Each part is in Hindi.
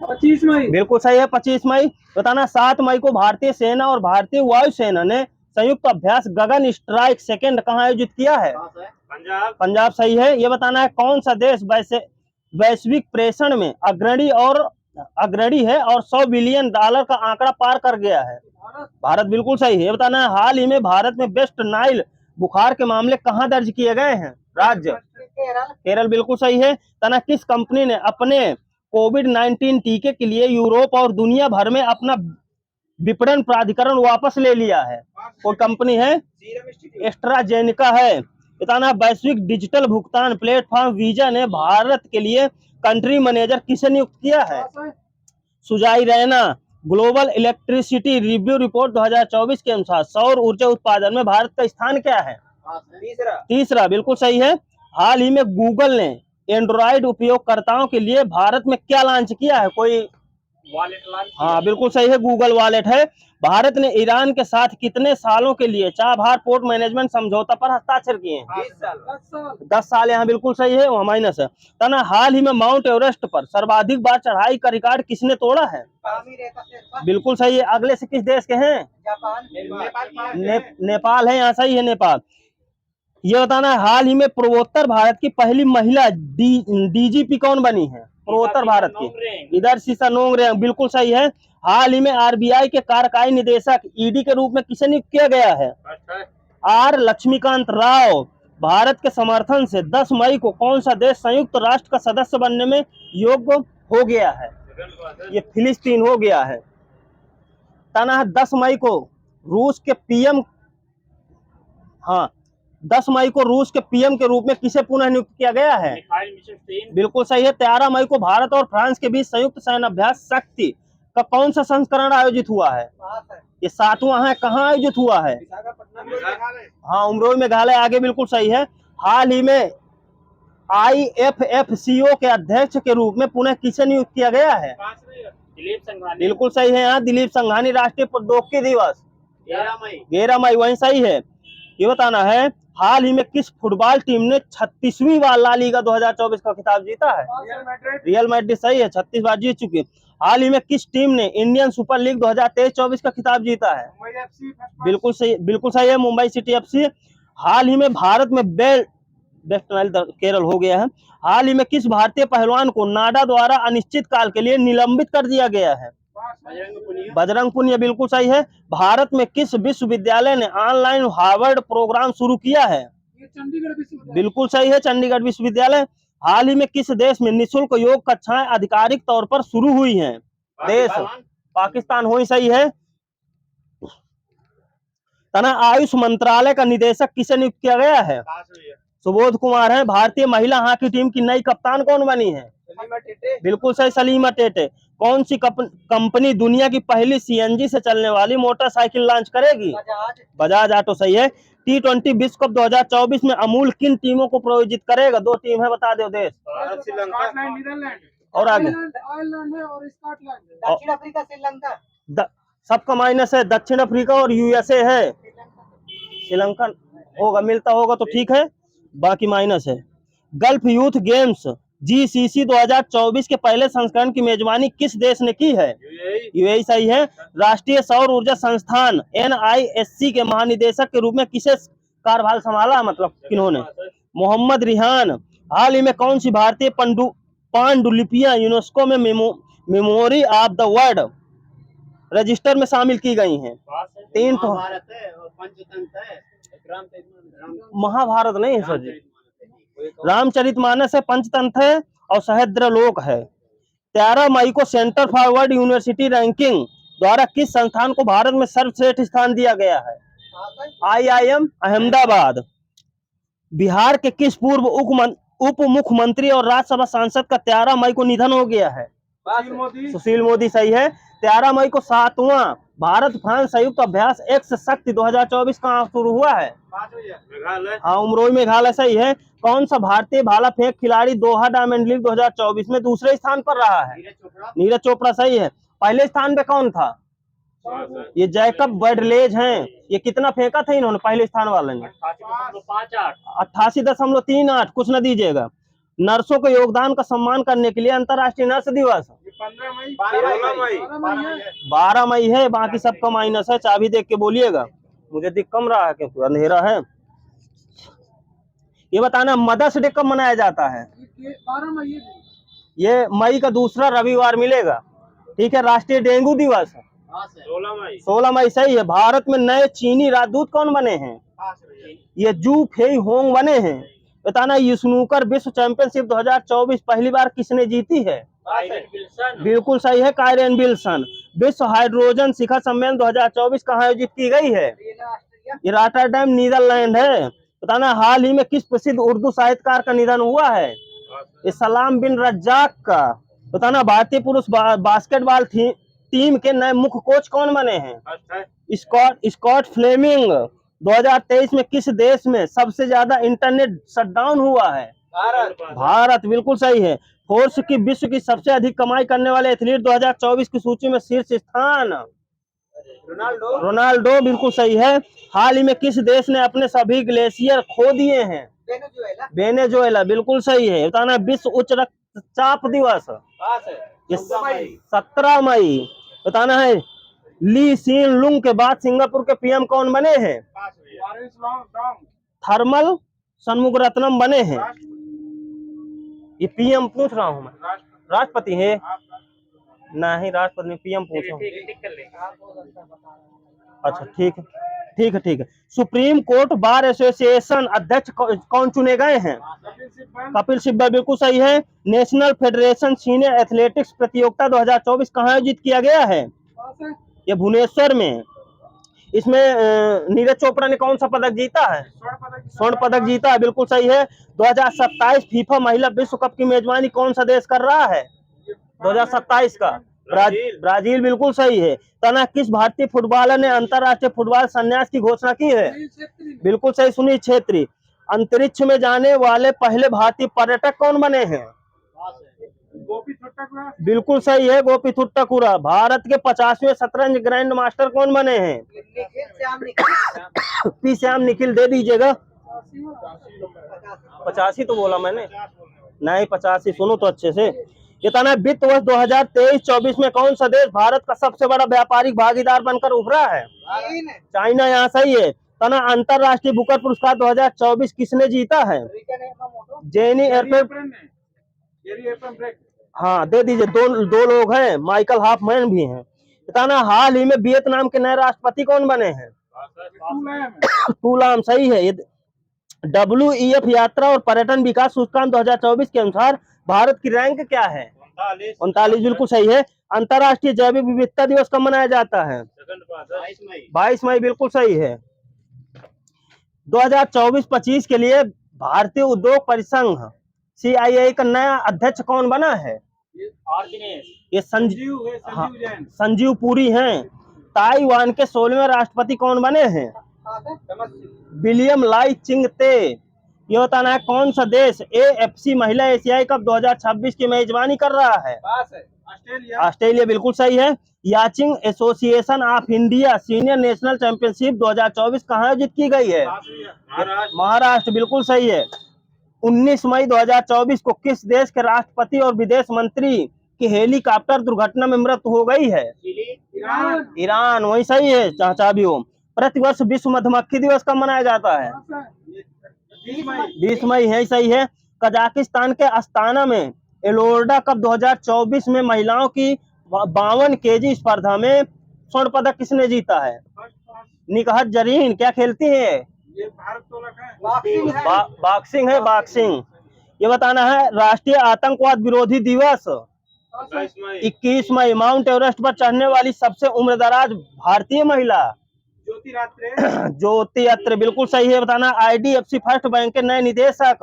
25 मई बिल्कुल सही है, 25 मई। बताना 7 मई को भारतीय सेना और भारतीय वायुसेना ने संयुक्त अभ्यास गगन स्ट्राइक सेकंड कहाँ आयोजित किया है? पंजाब। पंजाब सही है। ये बताना है कौन सा देश वैश्विक प्रेषण में अग्रणी है और $100 बिलियन का आंकड़ा पार कर गया है? भारत बिल्कुल सही है। ये बताना है हाल ही में भारत में वेस्ट नाइल बुखार के मामले कहाँ दर्ज किए गए हैं? राज्य केरल बिल्कुल सही है। तना किस कंपनी ने अपने कोविड-19 टीके के लिए यूरोप और दुनिया भर में अपना विपणन प्राधिकरण वापस ले लिया है? कोई कंपनी है? एस्ट्राजेनेका है। बताना वैश्विक डिजिटल भुगतान प्लेटफॉर्म वीजा ने भारत के लिए कंट्री मैनेजर किसे नियुक्त किया है? Sujai Raina. Global electricity review report 2024 के अनुसार सौर ऊर्जा उत्पादन में भारत का स्थान क्या है? तीसरा बिल्कुल सही है। हाल ही में गूगल ने एंड्रॉइड उपयोगकर्ताओं के लिए भारत में क्या लॉन्च किया है? कोई वॉलेट लॉन्च। हाँ बिल्कुल सही है, गूगल वॉलेट है। भारत ने ईरान के साथ कितने सालों के लिए चाबहार पोर्ट मैनेजमेंट समझौता पर हस्ताक्षर किए हैं? 10 साल। यहाँ बिल्कुल सही है, वहाँ माइनस है। तना हाल ही में माउंट एवरेस्ट पर सर्वाधिक बार चढ़ाई का रिकॉर्ड किसने तोड़ा है? बिल्कुल सही है। अगले से किस देश के हैं? नेपाल है, यहाँ सही है, नेपाल। ये बताना है हाल ही में पूर्वोत्तर भारत की पहली महिला डीजीपी कौन बनी है? पूर्वोत्तर भारत की इधर सीसा नोंगरे, बिल्कुल सही है। हाल ही में आरबीआई के कार्यकारी निदेशक ईडी के रूप में किसे नियुक्त किया गया है? आर लक्ष्मीकांत राव। भारत के समर्थन से 10 मई को कौन सा देश संयुक्त राष्ट्र का सदस्य बनने में योग्य हो गया है? ये फिलिस्तीन हो गया है। तना 10 मई को रूस के पीएम 10 मई को रूस के पीएम के रूप में किसे पुनः नियुक्त किया गया है? बिल्कुल सही है। 13 मई को भारत और फ्रांस के बीच संयुक्त सैन्य अभ्यास शक्ति का कौन सा संस्करण आयोजित हुआ है? ये 7वां है। कहाँ आयोजित हुआ है? हाँ, उमरोई मेघालय, आगे बिल्कुल सही है। हाल ही में IFFCO के अध्यक्ष के रूप में पुनः किसे नियुक्त किया गया है? दिलीप संघानी। बिल्कुल सही है। यहाँ दिलीप संघानी। राष्ट्रीय प्रौद्योगिकी दिवस 11 मई, वही सही है। ये बताना है हाल ही में किस फुटबॉल टीम ने 36वीं बार ला लीगा 2024 का खिताब जीता है? रियल मैड्रिड सही है, 36 बार जीत चुकी है। हाल ही में किस टीम ने इंडियन सुपर लीग 2023-24 का खिताब जीता है? बिल्कुल सही है, मुंबई सिटी FC। हाल ही में भारत में वेस्ट नाइल केरल हो गया है। हाल ही में किस भारतीय पहलवान को नाडा द्वारा अनिश्चित काल के लिए निलंबित कर दिया गया है? बजरंग पुनिया, बिल्कुल सही है। भारत में किस विश्वविद्यालय ने ऑनलाइन हार्वर्ड प्रोग्राम शुरू किया है? बिल्कुल सही है, चंडीगढ़ विश्वविद्यालय। हाल ही में किस देश में निःशुल्क योग कक्षाएं आधिकारिक तौर पर शुरू हुई हैं? देश पाकिस्तान हो ही सही है। तना आयुष मंत्रालय का निदेशक किसे नियुक्त किया गया है? सुबोध कुमार है। भारतीय महिला हॉकी टीम की नई कप्तान कौन बनी है? बिल्कुल सही, सलीमा टेटे। कौन सी कंपनी दुनिया की पहली CNG से चलने वाली मोटरसाइकिल लॉन्च करेगी? बजाज ऑटो सही है। T20 विश्व कप 2024 में अमूल किन टीमों को प्रायोजित करेगा? 2 टीम है, बता दो देश। और आगे दक्षिण अफ्रीका, श्रीलंका। सबका माइनस है। दक्षिण अफ्रीका और USA है। श्रीलंका होगा, मिलता होगा तो ठीक है, बाकी माइनस है। गल्फ यूथ गेम्स GCC 2024 के पहले संस्करण की मेजबानी किस देश ने की है? UAE सही है। राष्ट्रीय सौर ऊर्जा संस्थान NISC के महानिदेशक के रूप में किसे कार्यभार संभाला, मतलब किन्होंने? मोहम्मद रिहान। हाल ही में कौन सी भारतीय पांडुलिपियां यूनेस्को में memory of the world register में शामिल की गई हैं? 3 तो महाभारत नहीं है सर जी, रामचरितमानस है, पंचतंत्र है और सहस्त्रलोक है। 13 मई को centre for world university ranking द्वारा किस संस्थान को भारत में सर्वश्रेष्ठ स्थान दिया गया है? IIM अहमदाबाद। बिहार के किस पूर्व उप मुख्यमंत्री और राज्यसभा सांसद का 13 मई को निधन हो गया है? सुशील मोदी सही है। 13 मई को 7वां भारत फ्रांस संयुक्त अभ्यास एक्स शक्ति 2024 कहाँ शुरू हुआ है? हाँ, उमरोई मेघालय सही है। कौन सा भारतीय भाला फेंक खिलाड़ी दोहा डायमंड लीग 2024 में दूसरे स्थान पर रहा है? नीरज चोपड़ा सही है। पहले स्थान पे कौन था? ये जैकब बर्डलेज हैं। ये कितना फेंका था इन्होंने पहले स्थान वाले ने? 88.38, कुछ न दीजिएगा। नर्सों के योगदान का सम्मान करने के लिए अंतर्राष्ट्रीय नर्स दिवस। 15 मई 12 मई है, बाकी सबका माइनस है, चाबी देख के बोलिएगा, मुझे दिख कम रहा है क्योंकि अंधेरा है। ये बताना मदर्स डे कब मनाया जाता है? 12 मई। ये मई का दूसरा रविवार मिलेगा। ठीक है। राष्ट्रीय डेंगू दिवस 16 मई। 16 मई सही है। भारत में नए चीनी राजदूत कौन बने हैं? ये जू फेई होंग बने हैं। बताना स्नूकर विश्व चैंपियनशिप 2024 पहली बार किसने जीती है? बिल्कुल सही है, कायरन विल्सन। विश्व हाइड्रोजन शिखर सम्मेलन 2024 कहाँ आयोजित की गई है? ये रॉटरडैम नीदरलैंड है। बताना हाल ही में किस प्रसिद्ध उर्दू साहित्यकार का निधन हुआ है? ये सलाम बिन रज्जाक का। बताना भारतीय पुरुष बास्केटबॉल टीम के नए मुख्य कोच कौन बने हैं? Scott Fleming. 2023 में किस देश में सबसे ज्यादा इंटरनेट शटडाउन हुआ है? भारत बिल्कुल सही है। फोर्स की विश्व की सबसे अधिक कमाई करने वाले एथलीट 2024 की सूची में शीर्ष स्थान? रोनाल्डो बिल्कुल सही है। हाल ही में किस देश ने अपने सभी ग्लेशियर खो दिए हैं? वेनेजुएला बिल्कुल सही है। बताना विश्व उच्च रक्तचाप दिवस 17 मई। बताना है ली सीन लुंग के बाद सिंगापुर के पीएम कौन बने हैं? थर्मल शनमुगरत्नम बने हैं। ये पीएम पूछ रहा हूं मैं, राष्ट्रपति है? नहीं राष्ट्रपति नहीं, पीएम पूछ रहा हूं। अच्छा ठीक है, ठीक है, ठीक है। सुप्रीम कोर्ट बार एसोसिएशन अध्यक्ष कौन चुने गए हैं? कपिल सिब्बल बिल्कुल सही है। नेशनल फेडरेशन सीनियर एथलेटिक्स प्रतियोगिता 2024 कहाँ आयोजित किया गया है? ये भुवनेश्वर में। इसमें नीरज चोपड़ा ने कौन सा पदक जीता है? स्वर्ण पदक जीता है, बिल्कुल सही है। 2027 फीफा महिला विश्व कप की मेजबानी कौन सा देश कर रहा है? 2027 का ब्राजील बिल्कुल सही है। तना किस भारतीय फुटबॉलर ने अंतरराष्ट्रीय फुटबॉल संन्यास की घोषणा की है? बिल्कुल सही, सुनील छेत्री। अंतरिक्ष में जाने वाले पहले भारतीय पर्यटक कौन बने हैं? बिल्कुल सही है, गोपी थुट्टाकुरा। भारत के 50वें शतरंज ग्रैंड मास्टर कौन बने हैं? पी श्याम निखिल दे दीजिएगा। 85 तो बोला मैंने, नहीं 85 सुनो तो अच्छे से। कितना वित्त वर्ष 2023-24 में कौन सा देश भारत का सबसे बड़ा व्यापारिक भागीदार बनकर उभरा है? चाइना। यहाँ सही है। तना अंतरराष्ट्रीय बुकर पुरस्कार 2024 किसने जीता है? जेनी एयरपेन। हाँ दे दीजिए, दो लोग हैं, माइकल हाफमैन भी हैं। बताना हाल ही में वियतनाम के नए राष्ट्रपति कौन बने हैं? टूलाम सही है। WEF यात्रा और पर्यटन विकास सूचकांक 2024 के अनुसार भारत की रैंक क्या है? 39 बिल्कुल सही है। अंतरराष्ट्रीय जैव विविधता दिवस कब मनाया जाता है? 22 मई बिल्कुल सही है। 2024-25 के लिए भारतीय उद्योग परिसंघ CII का नया अध्यक्ष कौन बना है? ये संजीव पुरी हैं। ताइवान के 16वें राष्ट्रपति कौन बने हैं? विलियम लाई चिंग ते। ये बताना है कौन सा देश AFC महिला एशियाई कप 2026 की मेजबानी कर रहा है? ऑस्ट्रेलिया बिल्कुल सही है। Yachting association of India senior national championship 2024 कहाँ आयोजित की गई है? महाराष्ट्र बिल्कुल सही है। 19 मई 2024 को किस देश के राष्ट्रपति और विदेश मंत्री की हेलीकॉप्टर दुर्घटना में मृत्यु हो गई है? ईरान वही सही है। चाचा भी हो। प्रतिवर्ष विश्व मधुमक्खी दिवस कब मनाया जाता है? 20 मई है, सही है। कजाकिस्तान के अस्ताना में एलोर्डा कप 2024 में महिलाओं की 52 kg स्पर्धा में स्वर्ण पदक किसने जीता है? निकहत जरीन। क्या खेलती है? बॉक्सिंग है, बॉक्सिंग। ये बताना है राष्ट्रीय आतंकवाद विरोधी दिवस 21 मई। माउंट एवरेस्ट पर चढ़ने वाली सबसे उम्रदराज भारतीय महिला? ज्योति अत्रे बिल्कुल सही है। बताना IDFC फर्स्ट बैंक के नए निदेशक?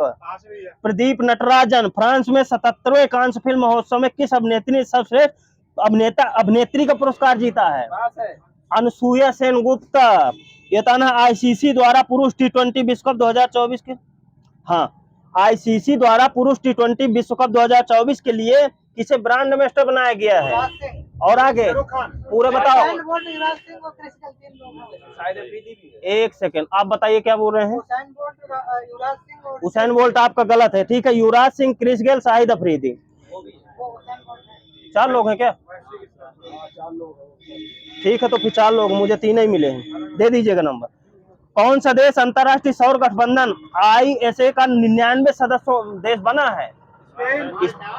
प्रदीप नटराजन। फ्रांस में 77वें कांस्य फिल्म महोत्सव में किस अभिनेत्री ने सर्वश्रेष्ठ अभिनेत्री का पुरस्कार जीता है? अनुसुईया सेनगुप्ता। ये ताना ICC द्वारा पुरुष T20 विश्व कप 2024 के ICC द्वारा पुरुष T20 विश्व कप 2024 के लिए किसे ब्रांड एम्बेसडर बनाया गया है? और आगे पूरे बताओ। हुसैन बोल्ट, युवराज सिंह और क्रिस गेल 3 लोग हैं। शायद अफरीदी भी है। एक सेकंड, आप बताइए क्या बोल रहे हैं। हुसैन बोल्ट, युवराज सिंह और हुसैन बोल्ट आपका गलत है, ठीक है। युवराज सिंह, क्रिस गेल, शाहिद अफरीदी, वो हुसैन बोल्ट है। 4 लोग हैं क्या? 4 लोग हैं। ठीक है, तो फिर 4 लोग, मुझे 3 ही मिले हैं, दे दीजिएगा नंबर। कौन सा देश अंतर्राष्ट्रीय सौर गठबंधन ISA का 99 सदस्य देश बना है?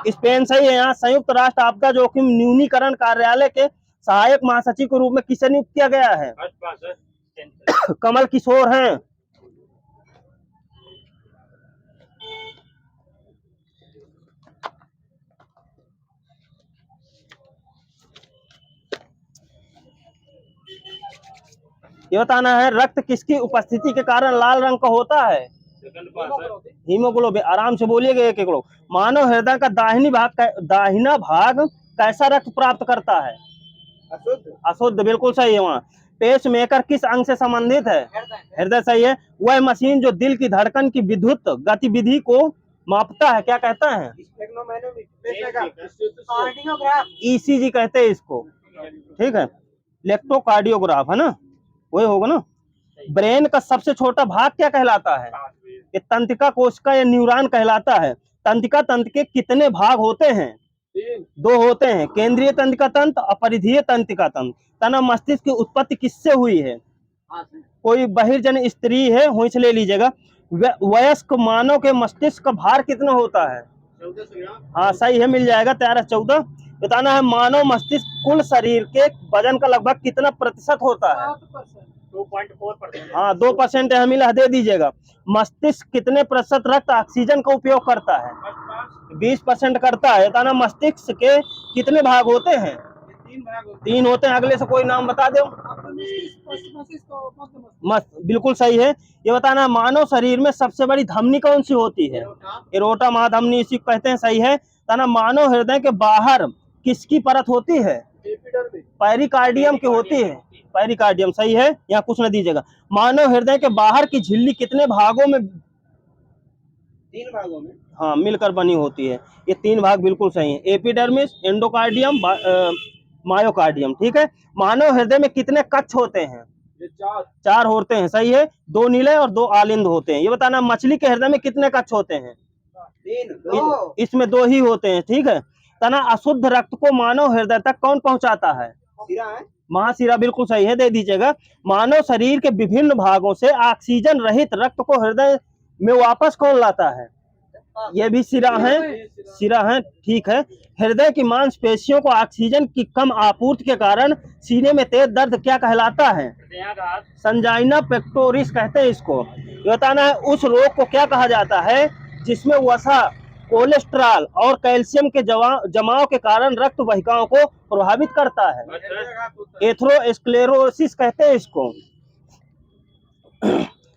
स्पेन सही है। यहाँ संयुक्त राष्ट्र आपदा जोखिम न्यूनीकरण कार्यालय के सहायक महासचिव के रूप में किसे नियुक्त किया गया है? कमल किशोर हैं। ये बताना है, रक्त किसकी उपस्थिति के कारण लाल रंग का होता है? हीमोग्लोबिन। आराम से बोलिएगा एक एक लोग। मानव हृदय का दाहिना भाग कैसा रक्त प्राप्त करता है? अशुद्ध, बिल्कुल सही है। वहाँ पेस मेकर किस अंग से संबंधित है? हृदय, सही है। वह मशीन जो दिल की धड़कन की विद्युत गतिविधि को मापता है, क्या कहता है? कार्डियोग्राफ। ECG कहते हैं इसको, ठीक है। इलेक्ट्रोकार्डियोग्राफ है ना, वही होगा ना। ब्रेन का सबसे छोटा भाग क्या कहलाता है? ये तंत्रिका कोशिका या न्यूरॉन कहलाता है। तंत्रिका तंत्र के कितने भाग होते हैं? 2 होते हैं, केंद्रीय तंत्रिका तंत्र, अपरिधीय तंत्रिका तंत्र। तना मस्तिष्क की उत्पत्ति किससे हुई है? कोई बहिर्जन स्त्री है, वहीं से ले लीजिएगा। वयस्क मानव के मस्तिष्क का भार कितना होता है? 14। हाँ सही है, मिल जाएगा 13-14। बताना है, मानव मस्तिष्क कुल शरीर के वजन का लगभग कितना प्रतिशत होता है? 2.4%। हाँ 2% है, मिला, दे दीजिएगा। मस्तिष्क कितने प्रतिशत रक्त ऑक्सीजन का उपयोग करता है? 20% करता है। बताना मस्तिष्क के कितने भाग होते हैं? 3 होते हैं। अगले से कोई नाम बता दो। मस्त, बिल्कुल सही है। ये बताना, मानव शरीर में सबसे बड़ी धमनी कौन सी होती है? एरोटा महाधमनी, इसी को कहते हैं, सही है। ताना मानव हृदय के बाहर किसकी परत होती है? पेरिकार्डियम की होती है। पेरिकार्डियम, सही है। यहाँ कुछ न दीजिएगा। मानव हृदय के बाहर की झिल्ली कितने भागों में? 3 भागों में। हाँ, मिलकर बनी होती है। ये 3 भाग बिल्कुल सही है, एपिडर्मिस, एंडोकार्डियम, मायोकार्डियम, ठीक है। मानव हृदय में कितने कक्ष होते हैं? 4 होते हैं, सही है। 2 नीले और 2 आलिंद होते हैं। ये बताना, मछली के हृदय में कितने कक्ष होते हैं? 3। इसमें 2 ही होते हैं, ठीक है। तना अशुद्ध रक्त को मानव हृदय तक कौन पहुंचाता है? महाशिरा, बिल्कुल सही है, दे दीजिएगा। मानव शरीर के विभिन्न भागों से ऑक्सीजन रहित रक्त को हृदय में वापस कौन लाता है? ये भी सिरा है, ठीक है। हृदय की मांसपेशियों को ऑक्सीजन की कम आपूर्ति के कारण सीने में तेज दर्द क्या कहलाता है? संजाइना पेक्टोरिस कहते हैं इसको। ये बताना है, उस रोग को क्या कहा जाता है जिसमें वसा, कोलेस्ट्रॉल और कैल्शियम के जमाव के कारण रक्त वाहिकाओं को प्रभावित करता है? एथेरोस्क्लेरोसिस कहते हैं इसको।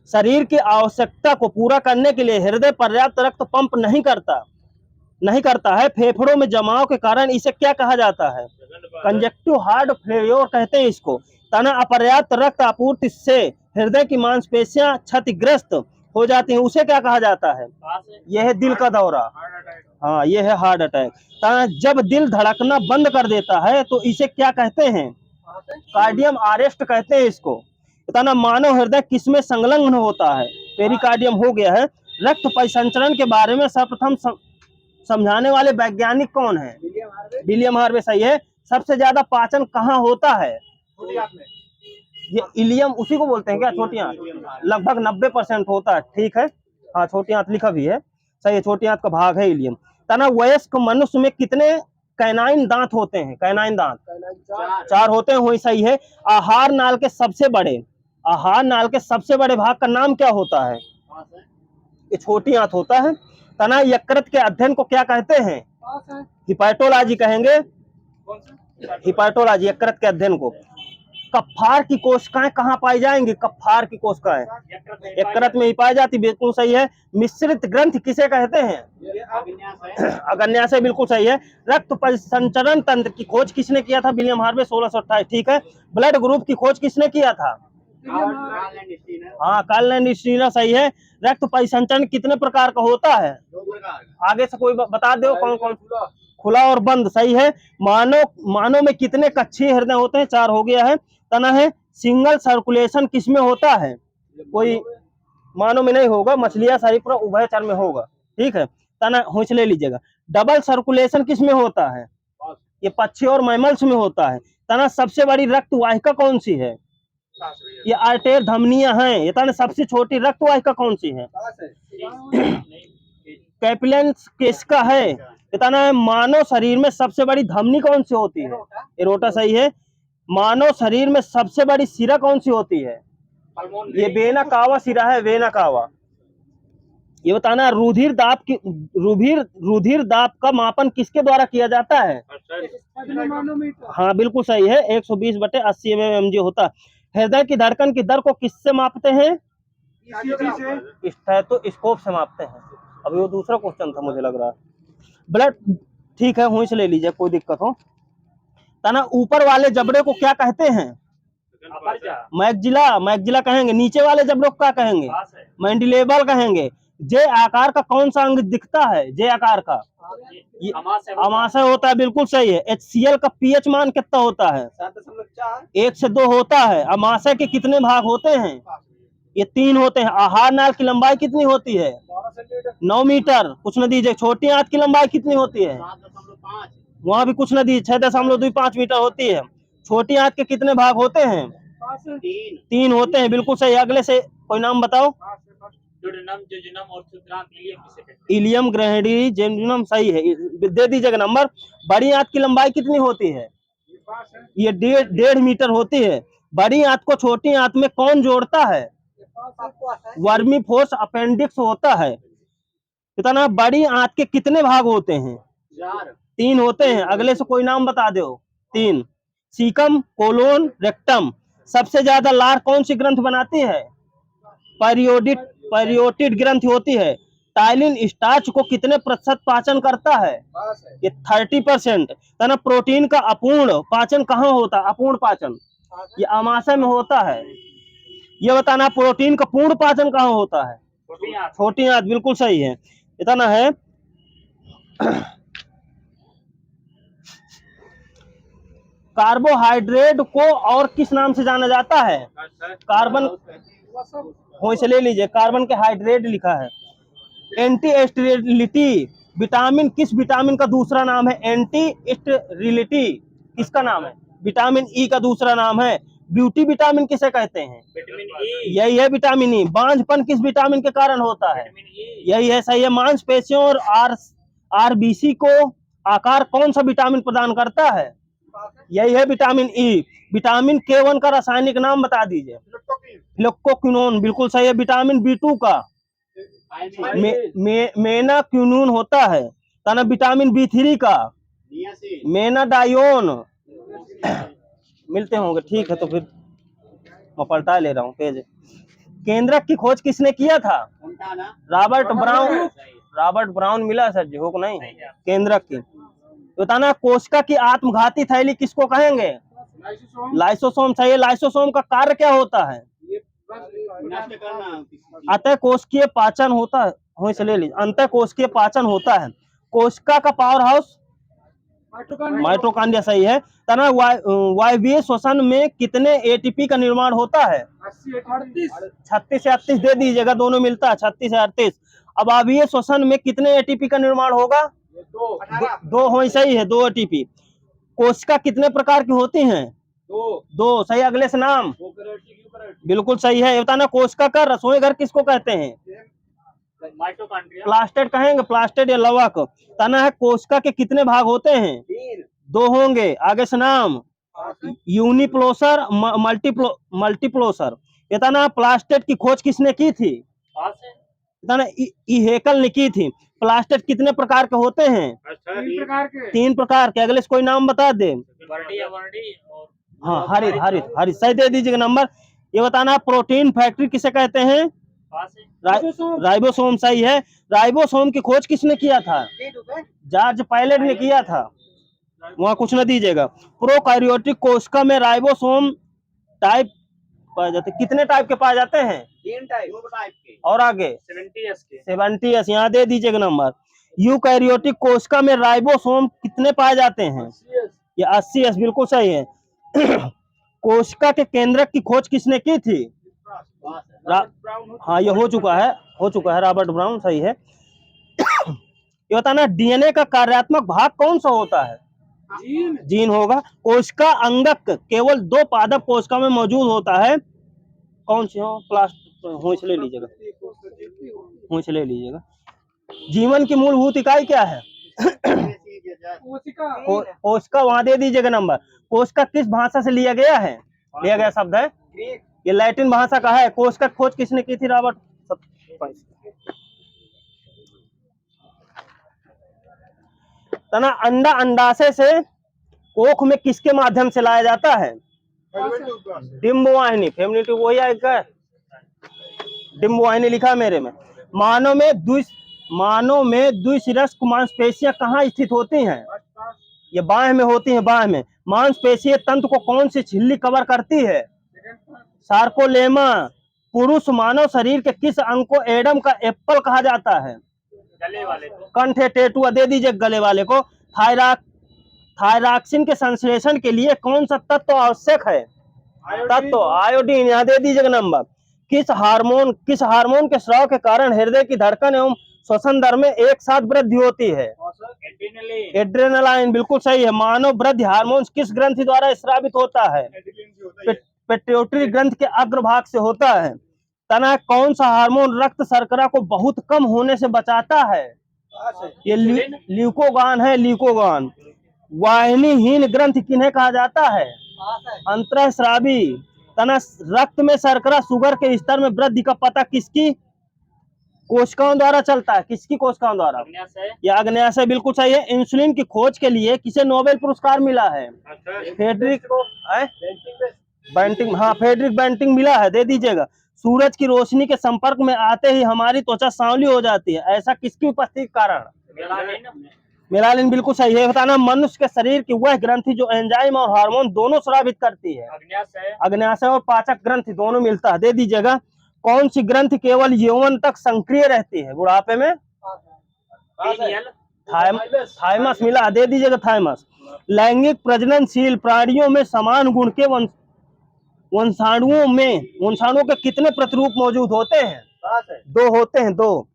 शरीर की आवश्यकता को पूरा करने के लिए हृदय पर्याप्त रक्त पंप नहीं करता है। फेफड़ों में जमाव के कारण इसे क्या कहा जाता है? कंजक्टिव हार्ट फेल्योर कहते हैं इसको। तना अपर्याप्त रक्त आपूर्ति से हृदय की मांसपेशियां क्षतिग्रस्त हो जाती हैं, उसे क्या कहा जाता है? यह है दिल का दौरा। हाँ, यह है हार्ट अटैक। तना जब दिल धड़कना बंद कर देता है तो इसे क्या कहते हैं? कार्डियम अरेस्ट कहते हैं इसको। बताना, मानव हृदय किसमें संलग्न होता है? पेरिकार्डियम हो गया है। रक्त परिसंचरण के बारे में सर्वप्रथम समझाने वाले वैज्ञानिक कौन है? विलियम हार्वे, सही है। सबसे ज्यादा पाचन कहाँ होता है? ये इलियम, उसी को बोलते हैं क्या? छोटी आंत, लगभग 90% होता है, ठीक है। हाँ, छोटी आंत लिखा भी है, सही है। छोटी आंत का भाग है इलियम। तना वयस्क मनुष्य में कितने कैनाइन दांत होते हैं? कैनाइन दांत 4 होते हैं, वही सही है। आहार नाल के सबसे बड़े भाग का नाम क्या होता है? ये छोटी आंत होता है। तना यकृत के अध्ययन को क्या कहते हैं? हिपैटोलॉजी कहेंगे। हिपैटोलॉजी, यकृत के अध्ययन को। कफ्फार की कोशिकाएं कहाँ पाई जाएंगी? कफ्फार की कोशिकाएं यकृत में ही पाई जाती, बिल्कुल सही है। मिश्रित ग्रंथि किसे कहते हैं? अग्न्याशय, बिल्कुल सही है। रक्त परिसंचरण तंत्र की खोज किसने किया था? विलियम हार्वे, 1628, ठीक है। ब्लड ग्रुप की खोज किसने किया था? हाँ, कार्ल स्टीनर, सही है। रक्त परिसंचरण कितने प्रकार का होता है? आगे से कोई बता दो कौन कौन? खुला और बंद, सही है। मानव में कितने कक्षीय हृदय होते हैं? 4 हो गया है। तना है सिंगल सर्कुलेशन किसमें होता है? कोई मानव में नहीं होगा, मछलियां सरीसृप उभयचर में होगा, ठीक है। तना होश ले लीजिएगा। डबल सर्कुलेशन किसमें होता है? ये पक्षी और मैमल्स में होता है। तना सबसे बड़ी रक्त वाहिका कौन सी है? ये आर्टेर धमनियां हैं। ये तना सबसे छोटी रक्त वाहिका कौन सी है? कैपिलैंस किसका है? बताना है मानव शरीर में सबसे बड़ी धमनी कौन सी होती है? एरोटा, सही है। मानव शरीर में सबसे बड़ी सिरा कौन सी होती है? ये वेना कावा सिरा है, वेना कावा। ये बताना रुधिर दाब का मापन किसके द्वारा किया जाता है? हाँ बिल्कुल सही है, 120/80 mmHg होता है। हृदय की धड़कन की दर को किससे मापते हैं? स्टेथोस्कोप से मापते हैं। अभी वो दूसरा क्वेश्चन था मुझे लग रहा है। ब्लड, ठीक है, होश ले लीजिए, कोई दिक्कत हो। तना ऊपर वाले जबड़े को क्या कहते हैं? मैग्जिला कहेंगे। नीचे वाले जबड़े को क्या कहेंगे? मैंडिबल कहेंगे। जे आकार का कौन सा अंग दिखता है? जे आकार का अमाशय होता है, बिल्कुल सही है। HCl का pH मान कितना होता है? 1 से 2 होता है। अमाशय के कितने भाग होते हैं? ये 3 होते हैं। आहार नाल की लंबाई कितनी होती है? 9 मीटर। कुछ न दीजिए। छोटी आंत की लंबाई कितनी होती है? वहां भी कुछ न दीजिए, 6.25 मीटर होती है। छोटी आंत के कितने भाग होते हैं? 3 होते हैं, बिल्कुल सही। अगले से कोई नाम बताओ। इलियम, ग्रैंडिस, जेजुनम, सही है। दे दीजिएगा नंबर। बड़ी आंत की लंबाई कितनी होती है? ये 1.5 मीटर होती है। बड़ी आंत को छोटी आंत में कौन जोड़ता है? वर्मीफोर्स अपेंडिक्स होता है। इतना बड़ी आंत के कितने भाग होते हैं? 3 होते हैं। अगले से कोई नाम बता दो। 3, सीकम, कोलोन, रेक्टम। सबसे ज्यादा लार कौन सी ग्रंथ बनाती है? पैरियोटिड ग्रंथि होती है। टाइलिन स्टार्च को कितने प्रतिशत पाचन करता है? ये 30%। तना प्रोटीन का अपूर्ण पाचन कहाँ होता है? अपूर्ण पाचन ये अमाशय में होता है। ये बताना प्रोटीन का पूर्ण पाचन कहाँ होता है? छोटी आंत, बिल्कुल सही है। इतना है। कार्बोहाइड्रेट को और किस नाम से जाना जाता है? कार्बन, हो से ले लीजिए। कार्बन के हाइड्रेट लिखा है। एंटी स्टेरिलिटी विटामिन किस विटामिन का दूसरा नाम है? एंटी स्टेरिलिटी किसका नाम है? विटामिन ई का दूसरा नाम है। ब्यूटी विटामिन किसे कहते हैं? यही है विटामिन ई। बांझपन किस विटामिन के कारण होता है? यही है, सही है। मांसपेशियों और आरबीसी को आकार कौन सा विटामिन प्रदान करता है? यही है विटामिन ई। विटामिन K1 का रासायनिक नाम बता दीजिए। फ्लोक्कोक्विनोन, बिल्कुल सही है। विटामिन B2 का मेनाक्विनोन होता है। तना विटामिन B3 का मेनाडायोन। मिलते होंगे, ठीक है। तो फिर मैं पलटा ले रहा हूँ पेज। केंद्रक की खोज किसने किया था? रॉबर्ट ब्राउन मिला सर जी, हो नहीं? केंद्रक की। बताना कोशिका की आत्मघाती थैली किसको कहेंगे? लाइसोसोम, सही है। लाइसोसोम का कार्य क्या होता है? अंतः कोशिकीय पाचन होता है। हो ले लीजिए। अंतः कोशिकीय पाचन होता है। कोशिका का पावर हाउस माइटोकॉन्ड्रिया, सही है। तना वायवीय श्वसन में कितने एटीपी का निर्माण होता है? 36 से 38 दे दीजिएगा, दोनों मिलता है। 36 से 38। अब अवायवीय श्वसन में कितने एटीपी का निर्माण होगा? 2 हो, सही है, 2 एटीपी। कोशिका कितने प्रकार की होती हैं? 2, सही। अगले से नाम, बिल्कुल सही है। बताना कोशिका का रसोई घर किसको कहते हैं? प्लास्टेड कहेंगे, प्लास्टेड या लवक। तना है कोशिका के कितने भाग होते हैं? 2 होंगे। आगे से नाम, यूनिप्लोसर, मल्टीप्लोसर। ये तना प्लास्टेड की खोज किसने की थी? हेकल ने की थी। प्लास्टेड कितने प्रकार के होते हैं? 3 प्रकार के। अगले से कोई नाम बता दे। हाँ, हरित, सही। दे दीजिएगा नंबर। ये बताना प्रोटीन फैक्ट्री किसे कहते हैं? राइबोसोम, सही है। राइबोसोम की खोज किसने किया था? जॉर्ज पायलट ने किया था। वहां कुछ न दीजिएगा। प्रोकैरियोटिक कोशिका में राइबोसोम टाइप पाए जाते, कितने टाइप के पाए जाते हैं? 3 टाइप के। और आगे 70S के। 70S, यहाँ दे दीजिएगा नंबर। यूकैरियोटिक कोशिका में राइबोसोम कितने पाए जाते हैं? ये 80 बिल्कुल सही है। कोशिका के केंद्रक की खोज किसने की थी? हाँ, ये हो चुका है रॉबर्ट ब्राउन, सही है। ये बताना, डीएनए का कार्यात्मक भाग कौन सा होता है? जीन होगा। कोशिका अंगक केवल 2 पादप कोशिका में मौजूद होता है, कौन सी हो? प्लास्टिक होंच ले लीजिएगा। जीवन की मूलभूत इकाई क्या है? कोशिका वहां दे दीजिएगा नंबर। कोशिका किस भाषा से लिया गया शब्द है? ये लैटिन भाषा का है। कोशिका खोज किसने की थी? रॉबर्ट। तना अंडा अंडाशय से कोख में किसके माध्यम से लाया जाता है? डिम्बवाहिनी। फेमिनिटिव वही आएगा, डिम्बवाहिनी लिखा मेरे में। मानव में द्विशिरस्क मांसपेशियां कहाँ स्थित होती हैं? ये बाएं में होती हैं, बाएं में। मांसपेशीय तंत्र को कौन सी झिल्ली कवर करती है? सार्कोलेमा। पुरुष मानव शरीर के किस अंग को एडम का एप्पल कहा जाता है? गले वाले को। कंठ है, टेटुआ दे दीजिए गले वाले को। थायरॉक्सिन के संश्लेषण के लिए कौन सा तत्व आवश्यक है? तत्व आयोडीन, यहाँ दे दीजिएगा नंबर। किस हार्मोन के स्राव के कारण हृदय की धड़कन एवं श्वसन दर में एक साथ वृद्धि होती है? एड्रेनालाइन, बिल्कुल सही है। मानव वृद्धि हार्मोन किस ग्रंथि द्वारा स्रावित होता है? पिट्यूटरी ग्रंथि के अग्रभाग से होता है। तना कौन सा हार्मोन रक्त शर्करा को बहुत कम होने से बचाता है? ये ल्यूकोगान है, ल्यूकोगान। वाहिनीहीन ग्रंथि किन्हें कहा जाता है? अंतःस्रावी। तना रक्त में शर्करा शुगर के स्तर में वृद्धि का पता किसकी कोशिकाओं द्वारा चलता है? किसकी कोशिकाओं द्वारा? यह अग्न्याशय, बिल्कुल सही है। इंसुलिन की खोज के लिए किसे नोबेल पुरस्कार मिला है? Frederick Banting. हाँ, फ्रेडरिक बेंटिंग मिला है, दे दीजिएगा। सूरज की रोशनी के संपर्क में आते ही हमारी त्वचा सांवली हो जाती है, ऐसा किसकी उपस्थिति के कारण? मेलानिन, बिल्कुल सही है। बताना, मनुष्य के शरीर की वह ग्रंथि जो एंजाइम और हार्मोन दोनों स्रावित करती है? अग्न्याशय और पाचक ग्रंथि दोनों मिलता है, दे दीजिएगा। कौन सी ग्रंथि केवल यौवन तक सक्रिय रहती है, बुढ़ापे में? थाइमस मिला, दे दीजिएगा थाइमस। लैंगिक प्रजननशील प्राणियों में समान गुण के वंशाणुओं के कितने प्रतिरूप मौजूद होते हैं? 2 होते हैं, 2।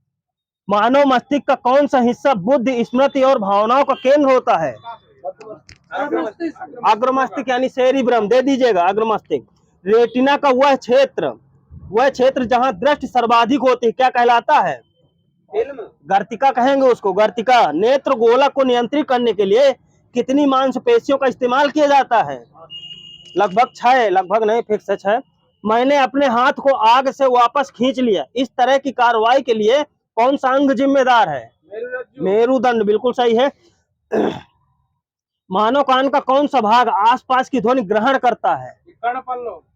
मानव मस्तिष्क का कौन सा हिस्सा बुद्धि, स्मृति और भावनाओं का केंद्र होता है? अग्रमस्तिष्क यानी सेरिब्रम, दे दीजिएगा अग्रमस्तिष्क। रेटिना का वह क्षेत्र जहां दृष्टि सर्वाधिक होती है क्या कहलाता है? गर्तिका कहेंगे उसको, गर्तिका। नेत्र गोलक को नियंत्रित करने के लिए कितनी मांसपेशियों का इस्तेमाल किया जाता है? लगभग 6, लगभग नहीं, फिक्स है 6। मैंने अपने हाथ को आग से वापस खींच लिया, इस तरह की कार्रवाई के लिए कौन सा अंग जिम्मेदार है? मेरुदंड, बिल्कुल सही है। मानव कान का कौन सा भाग आसपास की ध्वनि ग्रहण करता है?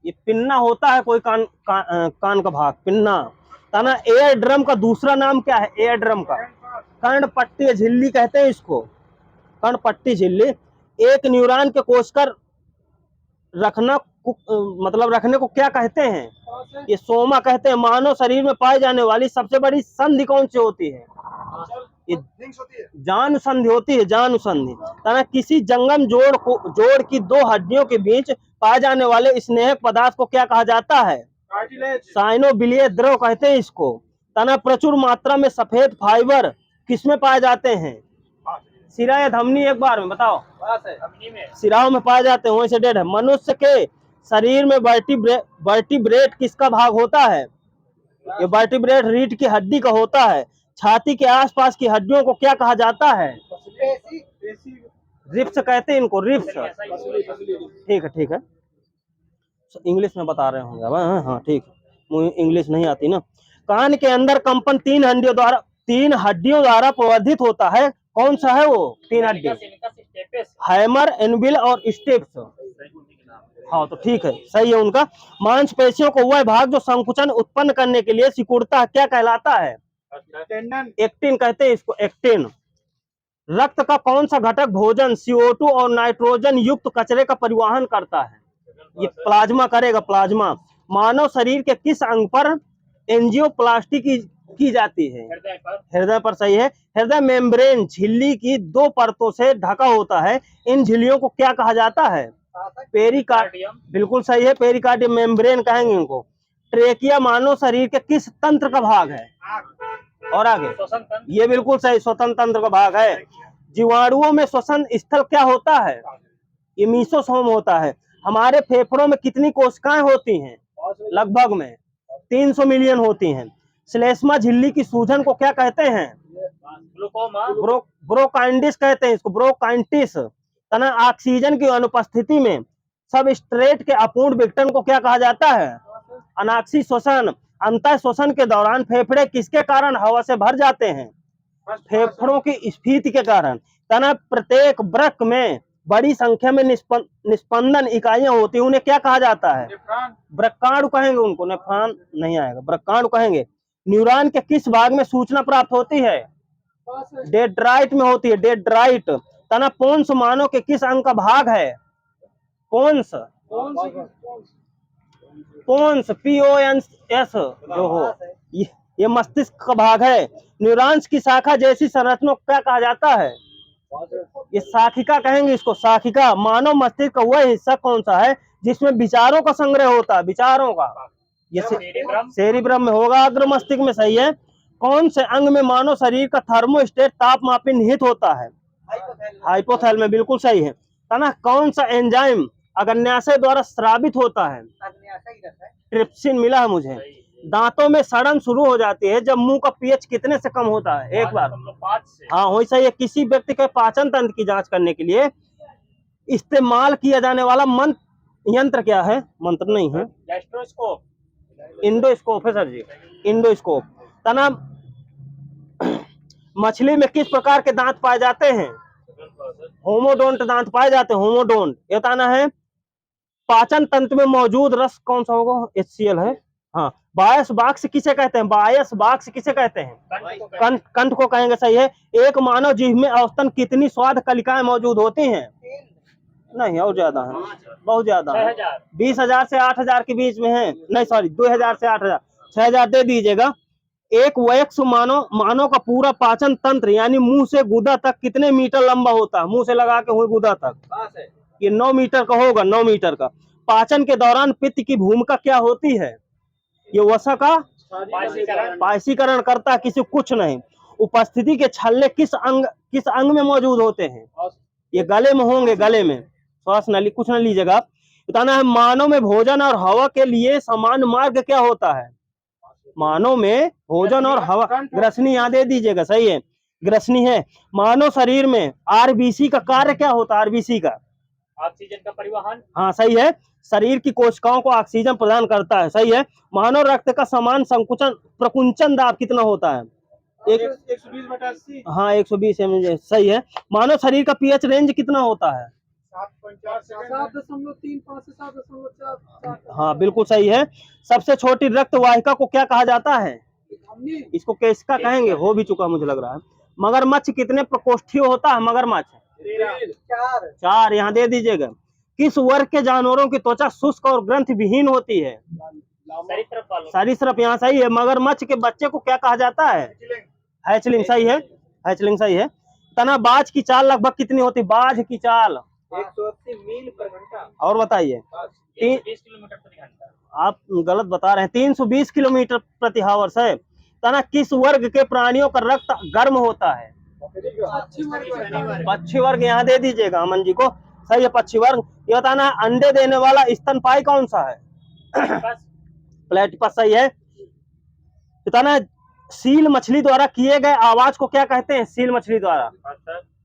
ये पिन्ना होता है, कोई कान का भाग, पिन्ना। तना एयर ड्रम का दूसरा नाम क्या है? एयर ड्रम का कर्णपट्टी झिल्ली कहते हैं इसको, कर्णपट्टी झिल्ली। एक न्यूरॉन के कोशिका रखने को क्या कहते हैं? ये सोमा कहते हैं। मानव शरीर में पाई जाने वाली सबसे बड़ी संधि कौन सी होती है? ये जानुसंधि होती है, जानुसंधि। तना किसी जंगम जोड़ की 2 हड्डियों के बीच पाए जाने वाले स्नेहक पदार्थ को क्या कहा जाता है? साइनोबिलियर द्रव कहते हैं इसको। तना प्रचुर मात्रा में सफेद फाइबर किसमें पाए जाते हैं? सिरा या धमनी, एक बार में बताओ। सिराओं में पाए जाते हैं, वहीं से डेढ़ है। मनुष्य के शरीर में वर्टिब्रेट किसका भाग होता है? ये वर्टिब्रेट रीढ़ की हड्डी का होता है। छाती के आसपास की हड्डियों को क्या कहा जाता है? रिब्स कहते हैं इनको, रिब्स। ठीक है, इंग्लिश में बता रहे होंगे अब। हाँ ठीक है, मुझे इंग्लिश नहीं आती ना। कान के अंदर कंपन 3 हड्डियों द्वारा प्रवर्धित होता है, कौन सा है वो? 3 हड्डी, हैमर, एनविल और स्टेप्स। हाँ तो ठीक है, सही है उनका। मांसपेशियों को वह भाग जो संकुचन उत्पन्न करने के लिए सिकुड़ता है क्या कहलाता है? एक्टिन कहते हैं इसको, एक्टिन। रक्त का कौन सा घटक भोजन, CO2 और नाइट्रोजन युक्त कचरे का परिवहन करता है? ये प्लाज्मा करेगा, प्लाज्मा। मानव शरीर के किस अंग पर एंजियोप्लास्टी की की जाती है? हृदय पर। हृदय पर सही है। हृदय मेम्ब्रेन झिल्ली की 2 परतों से ढका होता है। इन झिल्लियों को क्या कहा जाता है? पेरिकार्डियम। बिल्कुल सही है, पेरिकार्डियम मेम्ब्रेन कहेंगे इनको। ट्रेकिया मानव शरीर के किस तंत्र का भाग है? और आगे? श्वसन तंत्र। ये बिल्कुल सही, श्वसन तंत्र का भाग है। जीवाणुओं में श्वसन स्थल क्या होता है? ये मीसोसोम होता है। हमारे फेफड़ों में कितनी कोशिकाएं होती हैं? लगभग में 300 मिलियन होती हैं। श्लेष्मा झिल्ली की सूजन को क्या कहते हैं? ग्लूकोमा। ब्रोकाइंटिस कहते हैं इसको, ब्रोकाइंटिस। तना ऑक्सीजन की अनुपस्थिति में सबस्ट्रेट के अपूर्ण विघटन को क्या कहा जाता है? अनाक्षी श्वसन। अंतः श्वसन के दौरान फेफड़े किसके कारण हवा से भर जाते हैं? फेफड़ों की स्फीति के कारण। तना प्रत्येक वृक्क में बड़ी संख्या में निस्पंदन इकाइयां होती हैं, उन्हें क्या कहा जाता है? वृक्काणु कहेंगे उनको, नेफ्रॉन नहीं आएगा, वृक्काणु कहेंगे। न्यूरॉन के किस भाग में सूचना प्राप्त होती है? डेंड्राइट में होती है, डेंड्राइट। तना पोन्स मानव के किस अंग का भाग है? पोन्स, पोन्स PONS जो हो, ये मस्तिष्क का भाग है। न्यूरॉन्स की शाखा जैसी संरचना को क्या कहा जाता है? ये शाखिका कहेंगे इसको, शाखिका। मानव मस्तिष्क का वह हिस्सा कौन सा है जिसमें विचारों का संग्रह होता है? विचारों का, ये सेरिब्रम में होगा, अग्र मस्तिष्क में सही है। कौन से अंग में मानव शरीर का थर्मोस्टेट तापमापी निहित होता है? हाइपोथैलेमस में, बिल्कुल सही है। तना कौन सा एंजाइम अग्न्याशय द्वारा स्रावित होता है? ट्रिप्सिन मिला है मुझे। दांतों में सड़न शुरू हो जाती है जब मुंह का पीएच कितने से कम होता है? एक बार। 5 से। हाँ वही सही है। किसी व्यक्ति के पाचन तंत्र की जांच करने के लिए इस्तेमाल किया जाने वाला यंत्र क्या है? मंत्र नहीं है, गैस्ट्रोस्कोप। इंडोस्कोप है सर जी, इंडोस्कोप। तना मछली में किस प्रकार के दांत पाए जाते हैं? होमोडोंट दांत पाए जाते हैं, होमोडोंट। ये बताना है। पाचन तंत्र में मौजूद रस कौन सा होगा? HCl है। हाँ, बायस बाक्स किसे कहते हैं? बायस बाक्स किसे कहते हैं? कंठ को कहेंगे, सही है। एक मानव जीभ में औसतन कितनी स्वाद कलिकाएं मौजूद होती हैं? नहीं, और ज्यादा है, बहुत ज्यादा है। 20,000 से 8,000 के बीच में है। नहीं सॉरी, 2,000 से 8,000, 6,000 दे दीजिएगा। एक वयस्क मानव का पूरा पाचन तंत्र यानी मुंह से गुदा तक कितने मीटर लंबा होता है? मुंह से लगा के हुई गुदा तक ये 9 मीटर का होगा, 9 मीटर का। पाचन के दौरान पित्त की भूमिका क्या होती है? ये वसा का पायसीकरण करता है, किसी कुछ नहीं। उपस्थिति के छल्ले किस अंग में मौजूद होते हैं? ये गले में होंगे, गले में। श्वास नली, कुछ न लीजिएगा। बताना है मानव में भोजन और हवा के लिए समान मार्ग क्या होता है? मानव में भोजन और हवा, ग्रसनी यहाँ दे दीजिएगा, सही है, ग्रसनी है। मानव शरीर में RBC का कार्य क्या होता है? RBC का ऑक्सीजन का परिवहन। हाँ सही है, शरीर की कोशिकाओं को ऑक्सीजन प्रदान करता है, सही है। मानव रक्त का समान प्रकुंचन दाब कितना होता है? 120/80। हाँ 120 mg, सही है। मानव शरीर का पीएच रेंज कितना होता है? 7.3 से 7.4। हाँ बिल्कुल सही है। सबसे छोटी रक्त वाहिका को क्या कहा जाता है? इसको केशिका कहेंगे, हो भी चुका मुझे लग रहा है। मगरमच्छ कितने प्रकोष्ठीय होता है? मगरमच्छ 4, यहाँ दे दीजिएगा। किस वर्ग के जानवरों की त्वचा शुष्क और ग्रंथि विहीन होती है? सरीसृप, यहाँ सही है। मगरमच्छ के बच्चे को क्या कहा जाता है? हैचलिंग, सही है, हैचलिंग सही है। तना बाज की चाल लगभग कितनी होती? बाज की चाल 180 मील पर घंटा। और बताइए। 20 किलोमीटर प्रति घंटा। आप गलत बता रहे हैं, 320 किलोमीटर प्रति हावर्स है। तना किस वर्ग के प्राणियों का रक्त गर्म होता है? पक्षी वर्ग, यहाँ दे दीजिएगा अमन जी को, सही है, पक्षी वर्ग। ये बताना है अंडे देने वाला स्तनपायी कौन सा है? प्लेटिपस, सही है। बताना है सील मछली द्वारा किए गए आवाज को क्या कहते हैं? सील मछली द्वारा,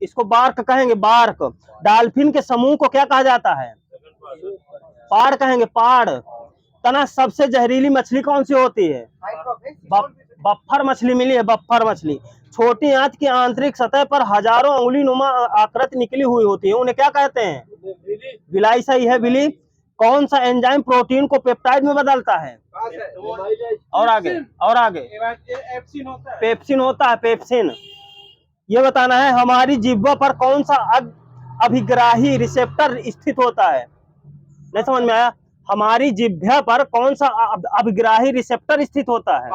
इसको बार्क कहेंगे, बार्क। डॉल्फिन के समूह को क्या कहा जाता है? पाड़ कहेंगे, पाड़। तना सबसे जहरीली मछली कौन सी होती है? बफ्फर मछली मिली है, बफ्फर मछली। छोटी आंत की आंतरिक सतह पर हजारों उंगली नुमा आकृति निकली हुई होती है, उन्हें क्या कहते हैं? विलाई, सही है, विली। कौन सा एंजाइम प्रोटीन को पेप्टाइड में बदलता है? और आगे, और आगे पेप्सिन होता है, पेप्सिन। ये बताना है हमारी जिह्वा पर कौन सा अभिग्राही रिसेप्टर स्थित होता है? नहीं समझ में आया? हमारी जिह्वा पर कौन सा अभिग्राही रिसेप्टर स्थित होता है?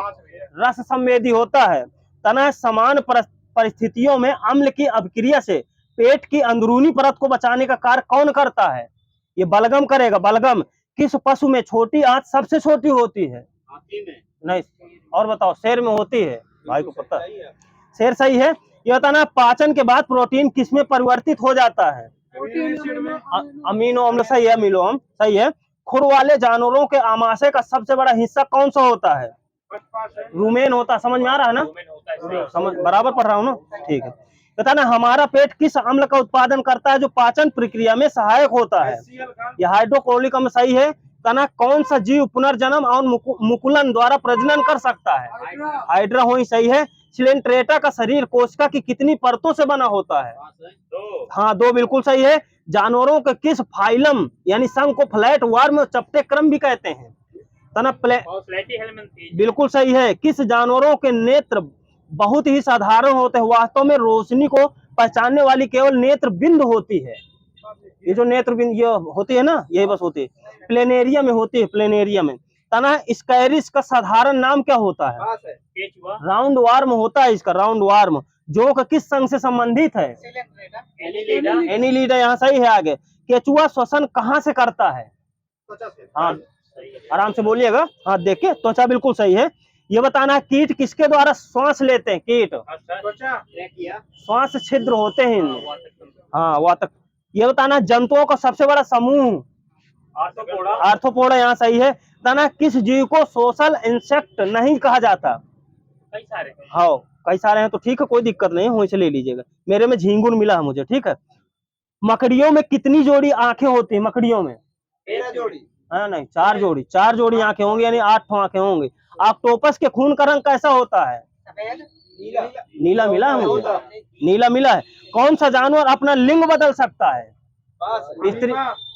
रस संवेदी होता है। तथा समान परिस्थितियों में अम्ल की अभिक्रिया से पेट की अंदरूनी परत को बचाने का कार्य कौन करता है? ये बलगम करेगा। बलगम किस पशु में छोटी आंत सबसे छोटी होती है? हाथी में। नहीं, और बताओ। शेर में होती है। भाई को पता है। शेर सही है। ये बताना, पाचन के बाद प्रोटीन किस में परिवर्तित हो जाता है? अमीनो अम्ल। सही है, अमीनो अम्ल सही है। खुर वाले जानवरों के आमाशय का सबसे बड़ा हिस्सा कौन सा होता है? रुमेन होता। समझ में आ रहा है ना? रूमेन होता है। समझ बराबर पढ़ रहा हूँ ना? ठीक है। बताना, हमारा पेट किस अम्ल का उत्पादन करता है जो पाचन प्रक्रिया में सहायक होता है? यह हाइड्रोक्लोरिक अम्ल सही है। तना कौन सा जीव पुनर्जन्म और मुकुलन द्वारा प्रजनन कर सकता है? हाइड्रा हो ही सही है। सिलेंट्रेटा का शरीर कोशिका की कितनी परतों से बना होता है? हाँ, 2 बिल्कुल सही है। जानवरों के किस फाइलम यानी संघ को फ्लैट वार्म चपटे क्रम भी कहते हैं? तना बिल्कुल सही है। किस जानवरों के नेत्र बहुत ही साधारण होते हैं? वास्तव में रोशनी को पहचानने वाली केवल नेत्र बिंद होती है। ये जो नेत्र बिंद ये होती है ना, यही बस होती है। प्लेनेरिया में होती है, प्लेनेरिया में। तना स्कैरिस का साधारण नाम क्या होता है? राउंड वार्म होता है इसका, राउंड वार्म। जो किस संघ से संबंधित है? एनीलिडा। यहाँ सही है। आगे, केचुआ श्वसन कहाँ से करता है? हाँ, आराम से बोलिएगा। हाँ, देखिए, त्वचा बिल्कुल सही है। ये बताना, कीट किसके द्वारा श्वास लेते हैं? कीट श्वास छिद्र होते हैं इनमें। हाँ, वातक। ये बताना, जंतुओं का सबसे बड़ा समूह? आर्थ्रोपोडा। यहाँ सही है। बताना, किस जीव को सोशल इंसेक्ट नहीं कहा जाता? कई सारे। हाँ, कई सारे हैं तो ठीक है, कोई दिक्कत नहीं है, वहीं से ले लीजिएगा। मेरे में झींगुर मिला है मुझे, ठीक है। मकड़ियों में कितनी जोड़ी आंखें होती है? मकड़ियों में 13 जोड़ी। हाँ, नहीं, 4 जोड़ी। 4 जोड़ी आंखें होंगी, यानी 8 आंखें होंगी। ऑक्टोपस के खून का रंग कैसा होता है? नीला मिला है मुझे, नीला मिला है। कौन सा जानवर अपना लिंग बदल सकता है?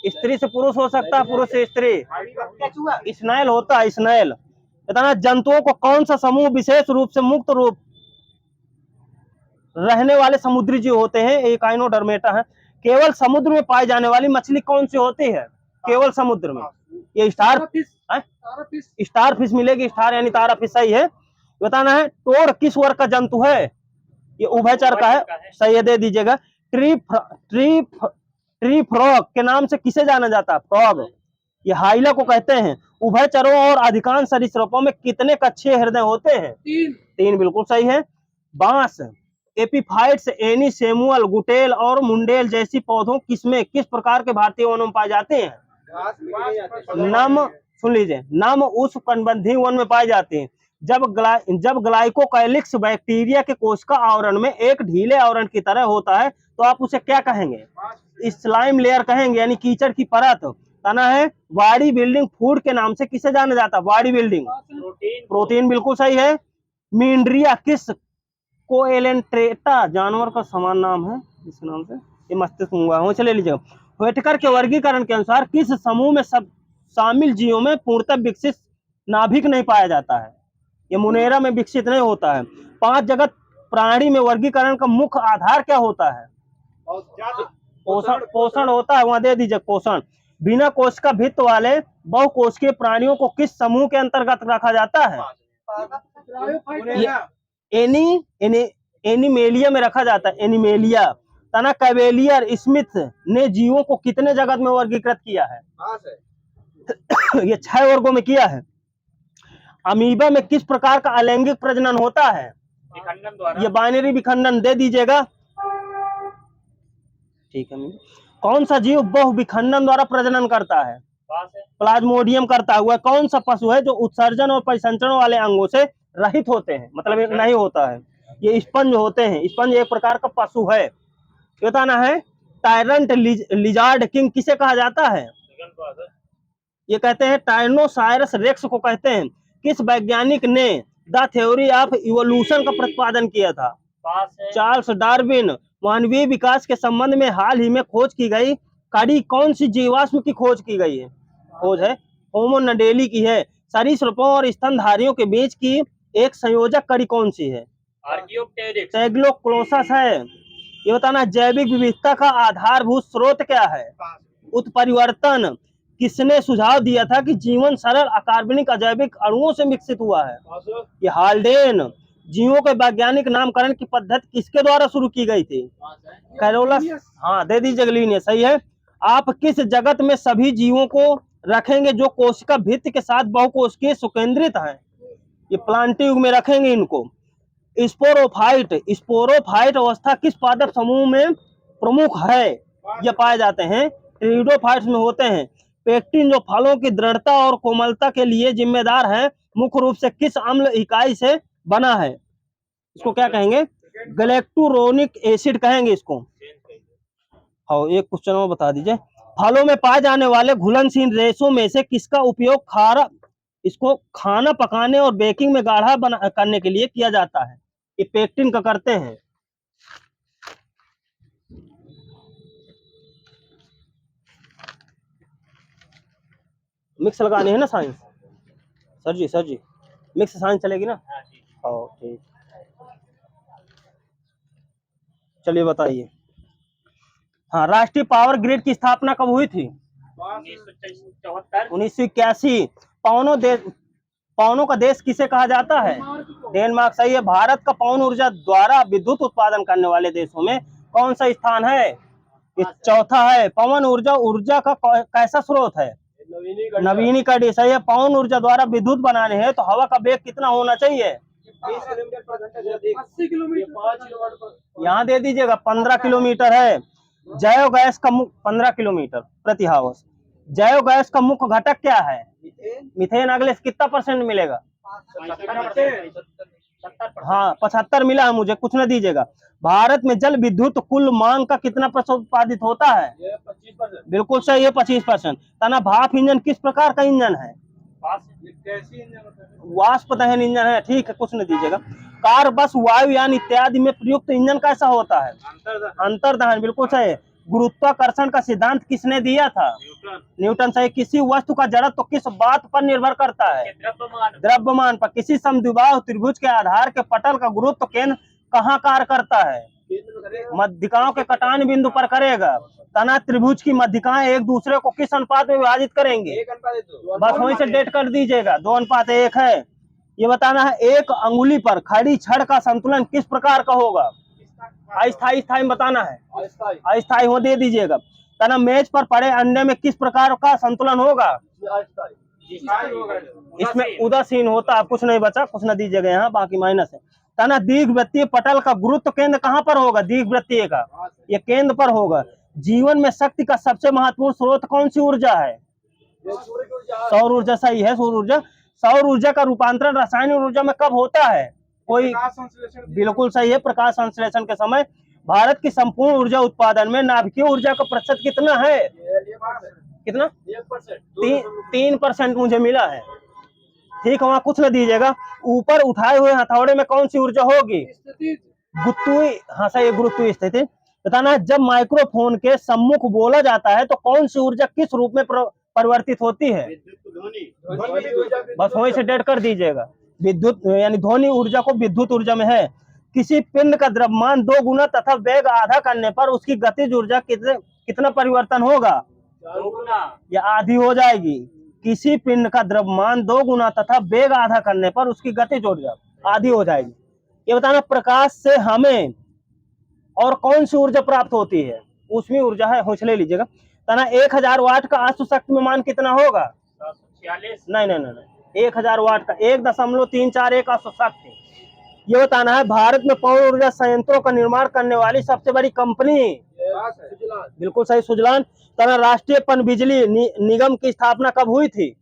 स्त्री से पुरुष हो सकता है, पुरुष से स्त्री। स्नैल होता है, स्नैल। बताना, जंतुओं को कौन सा समूह विशेष रूप से मुक्त रूप रहने वाले समुद्री जीव होते हैं? एकाइनोडर्मेटा है। केवल समुद्र में पाई जाने वाली मछली कौन सी होती है? केवल समुद्र में। ये स्टार फिश मिलेगी। स्टार यानी तारा फिश सही है। बताना है, टोड किस वर्ग का जंतु है? ये उभयचर का है। सही है, दे दीजिएगा। ट्री फ्रॉग के नाम से किसे जाना जाता है? फ्रॉग। ये हाइला को कहते हैं। उभयचरों और अधिकांश सरीसृपों में कितने कक्षीय हृदय होते हैं? 3 बिल्कुल सही है। बांस एपीफाइट्स, एनी, सेमुअल, गुटेल और मुंडेल जैसी पौधों किसमें किस प्रकार के भारतीय वनों में पाए जाते हैं? नम, सुन लीजिए, नम उष्णकटिबंधीय वन में पाए जाते हैं। जब ग्लाइकोकाइलिक्स बैक्टीरिया के कोशिका आवरण में एक ढीले आवरण की तरह होता है तो आप उसे क्या कहेंगे? स्लाइम लेयर कहेंगे, यानी कीचड़ की परत। तना है, बॉडी बिल्डिंग फूड के नाम से किसे जाना जाता है? बॉडी बिल्डिंग प्रोटीन बिल्कुल सही है। मींड्रिया किस कोएलेंट्रेटा जानवर का समान नाम है इस नाम से? ये मस्तिष्क हुआ, चले लीजिएगा। व्हिटेकर के वर्गीकरण के अनुसार किस समूह में सब शामिल जीवों में पूर्णतः विकसित नाभिक नहीं पाया जाता है? ये मुनेरा में विकसित नहीं होता है। 5 जगत प्राणी में वर्गीकरण का मुख्य आधार क्या होता है? पोषण होता है। वहां दे दीजिए, पोषण। बिना कोशिका भित्त वाले बहुकोशिकीय प्राणियों को किस समूह के अंतर्गत रखा जाता है? एनिमेलिया में रखा जाता है, एनिमेलिया। तना कैवेलियर स्मिथ ने जीवों को कितने जगत में वर्गीकृत किया है? ये 6 वर्गों में किया है। अमीबा में किस प्रकार का अलैंगिक प्रजनन होता है? विखंडन द्वारा। ये बाइनरी विखंडन, दे दीजिएगा, ठीक है। कौन सा जीव बहु विखंडन द्वारा प्रजनन करता है? प्लाज्मोडियम करता हुआ। कौन सा पशु है जो उत्सर्जन और परिसंचरण वाले अंगों से रहित होते हैं, मतलब नहीं होता है? ये स्पंज होते हैं। स्पंज एक प्रकार का पशु है। बताना है, टायरंट लिजार्ड किंग किसे कहा जाता है? ये कहते हैं टाइनोसायरस रेक्स को कहते हैं। किस वैज्ञानिक ने द थ्योरी ऑफ इवोल्यूशन का प्रतिपादन किया था? Charles Darwin. मानवीय विकास के संबंध में हाल ही में खोज की गई कड़ी कौन सी जीवाश्म की खोज की गई है? खोज है होमो नडेली की है। सरीसृपों और स्तनधारियों के बीच की एक संयोजक कड़ी कौन सी है? टैग्लोक्लोसस है। ये बताना, जैविक विविधता का आधारभूत स्रोत क्या है? उत्परिवर्तन। किसने सुझाव दिया था कि जीवन सरल अकार्बनिक अजैविक अणुओं से विकसित हुआ है? ये हाल्डेन। जीवों के वैज्ञानिक नामकरण की पद्धति किसके द्वारा शुरू की गई थी? कैरोलस। हाँ, दे दीजिए गलीनियस, सही है। आप किस जगत में सभी जीवों को रखेंगे जो कोशिका भित्ति के साथ बहुकोशिकीय सुकेंद्रित हैं? ये प्लांट युग में रखेंगे इनको। स्पोरोफाइट अवस्था किस पादप समूह में प्रमुख है? ये पाए जाते हैं टेरिडोफाइट्स में होते हैं। पेक्टिन जो फलों की दृढ़ता और कोमलता के लिए जिम्मेदार है, मुख्य रूप से किस अम्ल इकाई से बना है? इसको क्या कहेंगे? गैलेक्टुरोनिक एसिड कहेंगे इसको। हाँ, एक क्वेश्चन में बता दीजिए। फलों में पाए जाने वाले घुलनशील रेशों में से किसका उपयोग इसको खाना पकाने और बेकिंग में गाढ़ा करने के लिए किया जाता है? ये पेक्टिन का करते हैं। मिक्स लगानी है ना साइंस? सर जी मिक्स साइंस चलेगी ना? हाँ ठीक, चलिए बताइए। हाँ, राष्ट्रीय पावर ग्रिड की स्थापना कब हुई थी? 1981। पवनों का देश किसे कहा जाता है? डेनमार्क, सही है। भारत का पवन ऊर्जा द्वारा विद्युत उत्पादन करने वाले देशों में कौन सा स्थान है? ये चौथा है। पवन ऊर्जा का कैसा स्रोत है? नवीनीकरणीय, सही है। पवन ऊर्जा द्वारा विद्युत बनाने हैं तो हवा का वेग कितना होना चाहिए? 80 किलोमीटर। यहाँ दे दीजिएगा 15 किलोमीटर है। जैव गैस का 15 किलोमीटर प्रति हावर्स। जैव गैस का मुख्य घटक क्या है? मीथेन। अगले से कितना % मिलेगा? हाँ, 75 मिला है मुझे, कुछ न दीजिएगा। भारत में जल विद्युत कुल मांग का कितना % उत्पादित होता है? 25%। बिल्कुल सही है, 25%। तना भाप इंजन किस प्रकार का इंजन है? वाष्प दहन इंजन है, ठीक है, कुछ न दीजिएगा। कार, बस, वायुयान इत्यादि में प्रयुक्त इंजन कैसा होता है? अंतर्दहन, बिल्कुल सही। गुरुत्वाकर्षण का सिद्धांत किसने दिया था? न्यूटन, सही। किसी वस्तु का जड़त्व तो किस बात पर निर्भर करता है? द्रव्यमान पर। किसी समद्विबाहु त्रिभुज के आधार के पटल का गुरुत्व केंद्र कहाँ कार्य करता है? मध्यिकाओं के कटान बिंदु पर करेगा। तना त्रिभुज की मध्यिकाएं एक दूसरे को किस अनुपात में विभाजित करेंगे? बस वहीं से डेट कर दीजिएगा, 2:1 है। ये बताना है, एक अंगुली पर खड़ी छड़ का संतुलन किस प्रकार का होगा? अस्थाई, स्थाई बताना है। अस्थाई हो, दे दीजिएगा। तना मेज पर पड़े अंडे में किस प्रकार का संतुलन होगा? इसमें उदासीन होता है, कुछ नहीं बचा, कुछ न दीजिएगा यहाँ, बाकी माइनस है। तना दीर्घवृत्तीय पटल का गुरुत्व केंद्र कहाँ पर होगा? दीर्घवृत्तीय का ये केंद्र पर होगा। जीवन में शक्ति का सबसे महत्वपूर्ण स्रोत कौन सी ऊर्जा है? सौर ऊर्जा, सही है, सौर ऊर्जा। सौर ऊर्जा का रूपांतरण रासायनिक ऊर्जा में कब होता है? कोई, बिल्कुल सही है, प्रकाश संश्लेषण के समय। भारत की संपूर्ण ऊर्जा उत्पादन में नाभिकीय ऊर्जा का प्रतिशत कितना है? कितना? 3% मुझे मिला है, ठीक है। वहाँ कुछ न दीजिएगा। ऊपर उठाए हुए हथौड़े में कौन सी ऊर्जा होगी? गुरुत्वीय, हाँ सही है, गुरुत्वीय स्थिति। बताना है, जब माइक्रोफोन के सम्मुख बोला जाता है तो कौन सी ऊर्जा किस रूप में परिवर्तित होती है? बस वहीं से डेट कर दीजिएगा। विद्युत यानी ध्वनि ऊर्जा को विद्युत ऊर्जा में है। किसी पिंड का द्रव्यमान 2 गुना तथा वेग आधा करने पर उसकी गतिज ऊर्जा कितना परिवर्तन होगा? 2 गुना या आधी हो जाएगी। किसी पिंड का द्रव्यमान 2 गुना तथा वेग आधा करने पर उसकी गतिज ऊर्जा आधी हो जाएगी। ये बताना, प्रकाश से हमें और कौन सी ऊर्जा प्राप्त होती है? ऊष्मीय ऊर्जा है, होश ले लीजिएगा। तना 1000 वाट का अश्व शक्ति में मान कितना होगा? 46। नहीं, 1000 वाट का 1.341 अश्व शक्ति। ये बताना है, भारत में पवन ऊर्जा संयंत्रों का निर्माण करने वाली सबसे बड़ी कंपनी? बिल्कुल सही, सुजलान। तना राष्ट्रीय पनबिजली निगम की स्थापना कब हुई थी?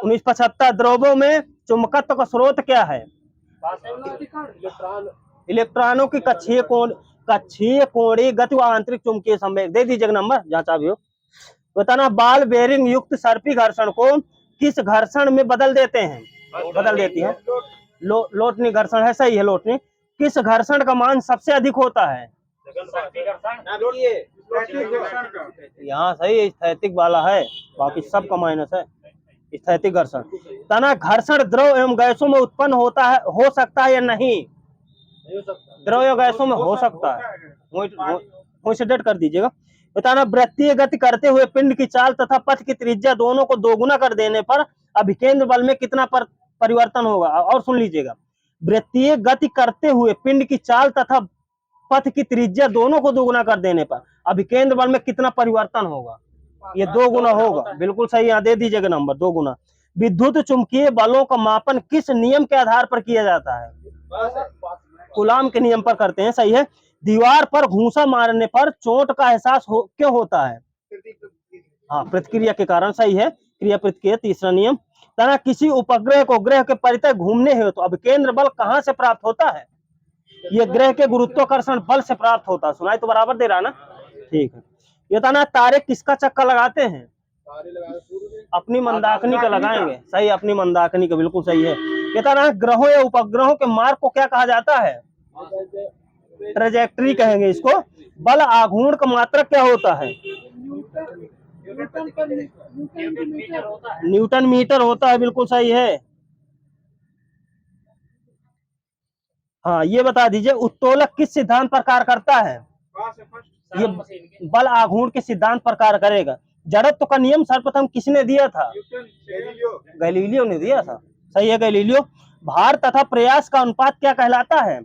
1975। द्रव्यों में चुंबकत्व का स्रोत क्या है? इलेक्ट्रॉनों की कक्षीय कोणीय गति व आंतरिक चुंबकीय संवेग। दे दीजिएगा नंबर, जांचा भी हो। बताना, बाल बेरिंग युक्त सर्पी घर्षण को किस घर्षण में बदल देती है? लोटनी घर्षण है, सही है, लोटनी। किस घर्षण का मान सबसे अधिक होता है? यहाँ सही स्थैतिक वाला है, बाकी सबका माइनस है, स्थैतिक घर्षण। तना घर्षण द्रव एवं गैसों में उत्पन्न होता है, हो सकता है या नहीं? द्रव या गैसों में हो सकता है, वही से डेट कर दीजिएगा। बताना वृत्तीय गति करते हुए पिंड की चाल तथा पथ की त्रिज्या दोनों को दोगुना कर देने पर अभिकेंद्र बल में कितना परिवर्तन होगा। और सुन लीजिएगा, वृत्तीय गति करते हुए पिंड की चाल तथा पथ की त्रिज्या दोनों को दोगुना कर देने पर अभिकेंद्र बल में कितना परिवर्तन होगा। ये 2 गुना होगा, बिल्कुल सही, यहाँ दे दीजिएगा नंबर 2 गुना। विद्युत चुंबकीय बलों का मापन किस नियम के आधार पर किया जाता है। कूलाम के नियम पर करते हैं, सही है। दीवार पर घूंसा मारने पर चोट का एहसास क्यों होता है। हाँ, प्रतिक्रिया के कारण, सही है, क्रिया प्रतिक्रिया, तीसरा नियम। तना किसी उपग्रह को ग्रह के परितः घूमने हेतु तो अब केंद्र बल कहाँ से प्राप्त होता है। ये ग्रह के गुरुत्वाकर्षण बल से प्राप्त होता है। सुनाई तो बराबर दे रहा ना, ठीक है। ये तना तारे किसका चक्कर लगाते हैं। अपनी मंदाकिनी का लगाएंगे, सही, अपनी मंदाकिनी का, बिल्कुल सही है। ये तना ग्रहों या उपग्रहों के मार्ग को क्या कहा जाता है। ट्रेजेक्टरी कहेंगे इसको। बल आघूर्ण का मात्रक क्या होता है। न्यूटन मीटर होता है, बिल्कुल सही है। हाँ, ये बता दीजिए उत्तोलक किस सिद्धांत पर कार्य करता है। ये बल आघूर्ण के सिद्धांत पर कार्य करेगा। जड़त्व का नियम सर्वप्रथम किसने दिया था। गैलीलियो ने दिया था, सही है, गैलीलियो। भार तथा प्रयास का अनुपात क्या कहलाता है।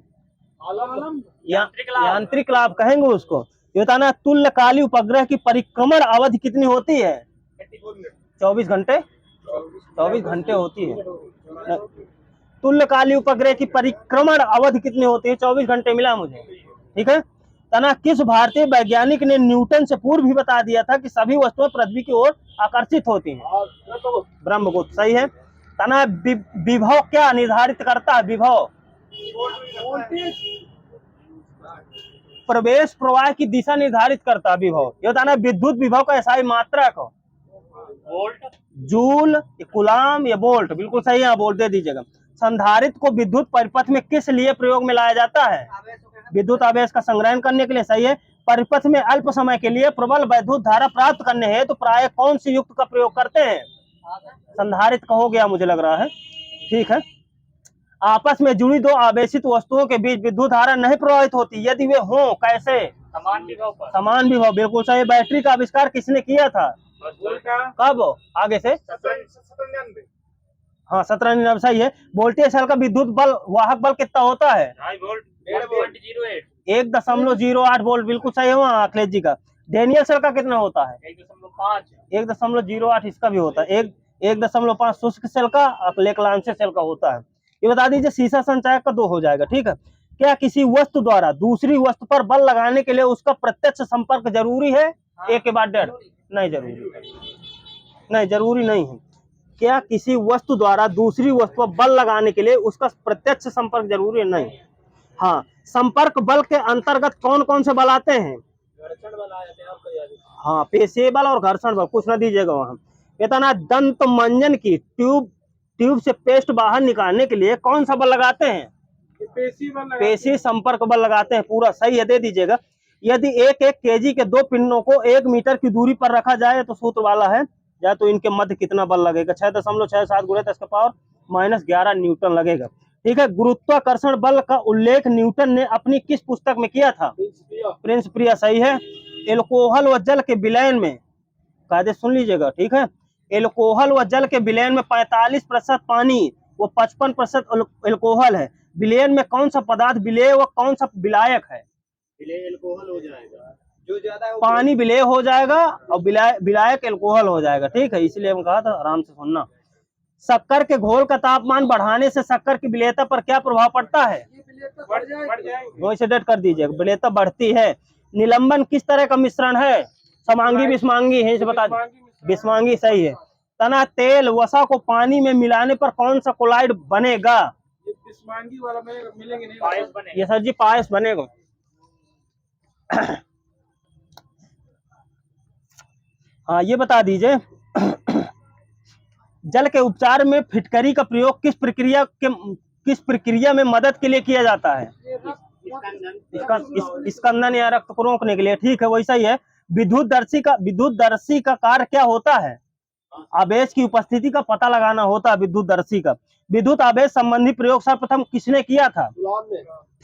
यांत्रिक लाभ कहेंगे उसको। ये बताना तुल्यकाली उपग्रह की परिक्रमण अवधि कितनी होती है। 24 घंटे, 24 घंटे होती है। तुल्यकाली उपग्रह की परिक्रमण अवधि कितनी होती है। 24 घंटे मिला मुझे, ठीक है। तना किस भारतीय वैज्ञानिक ने न्यूटन से पूर्व भी बता दिया था कि सभी वस्तुएं पृथ्वी की ओर आकर्षित होती हैं। ब्रह्मगुप्त, सही है। तना विभव क्या निर्धारित करता है। विभव प्रवेश प्रवाह की दिशा निर्धारित करता है विभव। ये बताना विद्युत विभव का एसआई मात्रक वोल्ट, जूल, कूलाम या वोल्ट, बिल्कुल सही है, वोल्ट दे दीजिएगा। संधारित्र को विद्युत परिपथ में किस लिए प्रयोग में लाया जाता है। विद्युत आवेश का संग्रहण करने के लिए, सही है। परिपथ में अल्प समय के लिए प्रबल वैद्युत धारा प्राप्त करने है तो प्राय कौन सी युक्त का प्रयोग करते हैं। संधारित्र का हो गया मुझे लग रहा है, ठीक है। आपस में जुड़ी दो आवेशित वस्तुओं के बीच विद्युत धारा नहीं प्रवाहित होती यदि वे हों, कैसे। समान विभव पर। समान विभव, बिल्कुल सही। बैटरी का आविष्कार किसने किया था। कब, आगे से। हाँ, 1799, सही है। वोल्टेज सेल का विद्युत बल वाहक बल कितना होता है। 1.08 वोल्ट, बिल्कुल सही है वहाँ अखिलेश जी का। डेनियल सेल का कितना होता है। 1.08, इसका भी होता है। 1.5 शुष्क सेल का, लेक्लांचे सेल का होता है। ये बता दीजिए सीसा संचायक का 2 हो जाएगा, ठीक है। क्या किसी वस्तु द्वारा दूसरी वस्तु पर बल लगाने के लिए उसका प्रत्यक्ष संपर्क जरूरी है। एक के बाद डेढ़, नहीं जरूरी, नहीं जरूरी नहीं है। क्या किसी वस्तु द्वारा दूसरी वस्तु पर बल लगाने के लिए उसका प्रत्यक्ष संपर्क जरूरी है, नहीं। हाँ, संपर्क बल के अंतर्गत कौन कौन से बल आते हैं। हाँ, पेशीय बल और घर्षण बल, कुछ ना दीजिएगा वहां। इतना दंत मंजन की ट्यूब से पेस्ट बाहर निकालने के लिए कौन सा बल लगाते हैं। पेशी संपर्क बल लगाते हैं, पूरा सही है, दे दीजिएगा। यदि 1-1 केजी के 2 पिंडों को 1 मीटर की दूरी पर रखा जाए तो सूत्र वाला है या तो इनके मध्य कितना बल लगेगा। 6.67 × 10⁻⁻11 न्यूटन लगेगा, ठीक है। गुरुत्वाकर्षण बल का उल्लेख न्यूटन ने अपनी किस पुस्तक में किया था। प्रिंस प्रिया, सही है। एल्कोहल व जल के विलयन में, कायदे सुन लीजिएगा, ठीक है। एल्कोहल व जल के विलयन में 45% पानी व 55% एल्कोहल है। विलयन में कौन सा पदार्थ विलेय व कौन सा विलायक है। विलेय एल्कोहल हो जाएगा, जो ज्यादा है पानी विलेय हो जाएगा और विलायक एल्कोहल हो जाएगा, ठीक है। इसलिए हम कहा था आराम से सुनना। शक्कर के घोल का तापमान बढ़ाने से शक्कर की विलेयता पर क्या प्रभाव पड़ता है। बढ़ से डेट कर दीजिए, विलेयता बढ़ती है। निलंबन किस तरह का मिश्रण है। समांगी विषमांगी है, इसे बता दीजिए। विषमांगी, सही है। तना तेल वसा को पानी में मिलाने पर कौन सा कोलाइड बनेगा। विषमांगी वाला मिलेंगे नहीं, ये सर जी पायस बनेगा। हाँ, ये बता दीजिए जल के उपचार में फिटकरी का प्रयोग किस प्रक्रिया में मदद के लिए किया जाता है। स्कंदन या रक्त को रोकने के लिए, ठीक है, वैसा ही है। विद्युतदर्शी का कार्य क्या होता है। आवेश की उपस्थिति का पता लगाना होता है विद्युतदर्शी का। विद्युत आवेश संबंधी प्रयोग सर्वप्रथम किसने किया था।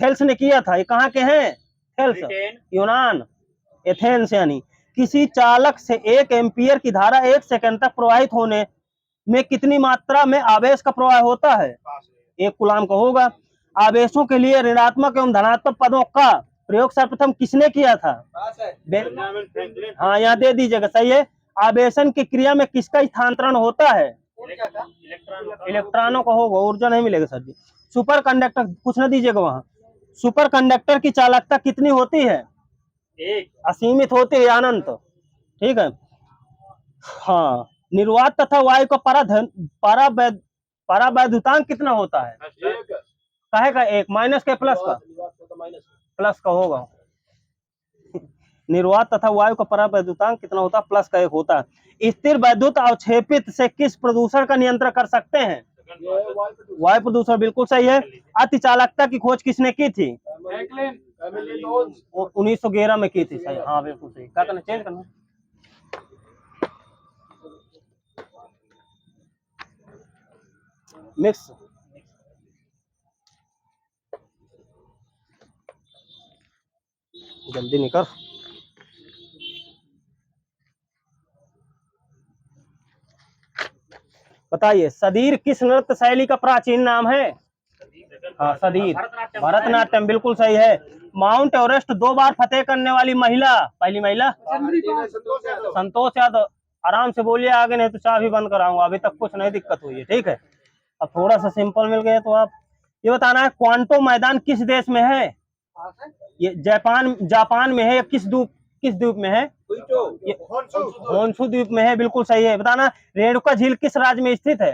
थेल्स ने किया था। ये कहाँ के हैं। थेल्स, यूनान, एथेंस यानी। किसी चालक से 1 एम्पीयर की धारा 1 सेकंड तक प्रवाहित होने में कितनी मात्रा में आवेश का प्रवाह होता है? 1 कूलाम का होगा। आवेशों के लिए ऋणात्मक एवं धनात्मक पदों का प्रयोग सर्वप्रथम किसने किया था? हाँ, यहाँ दे दीजिएगा, सही है। आवेशन की क्रिया में किसका स्थानांतरण होता है? इलेक्ट्रॉनों का होगा, ऊर्जा नहीं मिलेगा सर जी। सुपर कंडक्टर कुछ न दीजिएगा वहां। सुपर कंडक्टर की चालकता कितनी होती है? 1। असीमित होती है, अनंत। ठीक है। हाँ, निर्वात तथा वायु का परावैद्युतांक कितना होता है? काहे का 1? माइनस के प्लस का? प्लस का होगा। निर्वात तथा वायु का परावैद्युतांक कितना होता है? प्लस का 1 होता है। स्थिर वैद्युत अवक्षेपित से किस प्रदूषण का नियंत्रण कर सकते हैं? वायु प्रदूषण, बिल्कुल सही है। अति चालकता की खोज किसने की थी? 1911 में की थी, सही। हाँ बिल्कुल सही। क्या करना, चेंज करना? मिक्स। जल्दी निकल। बताइए, सदीर किस नृत्य शैली का प्राचीन नाम है? हाँ, सदीर। भरतनाट्यम, बिल्कुल सही है। माउंट एवरेस्ट 2 बार फतेह करने वाली महिला, पहली महिला? संतोष यादव। आराम से बोलिए आगे, नहीं तो चाबी बंद कराऊंगा। अभी तक कुछ नहीं दिक्कत हुई है, ठीक है। अब थोड़ा सा सिंपल मिल गया तो आप ये बताना है, क्वांटो मैदान किस देश में है? ये जापान में है या किस द्वीप में है? ये होन्शु द्वीप में है, बिल्कुल सही है। बताना, रेणुका झील किस राज्य में स्थित है?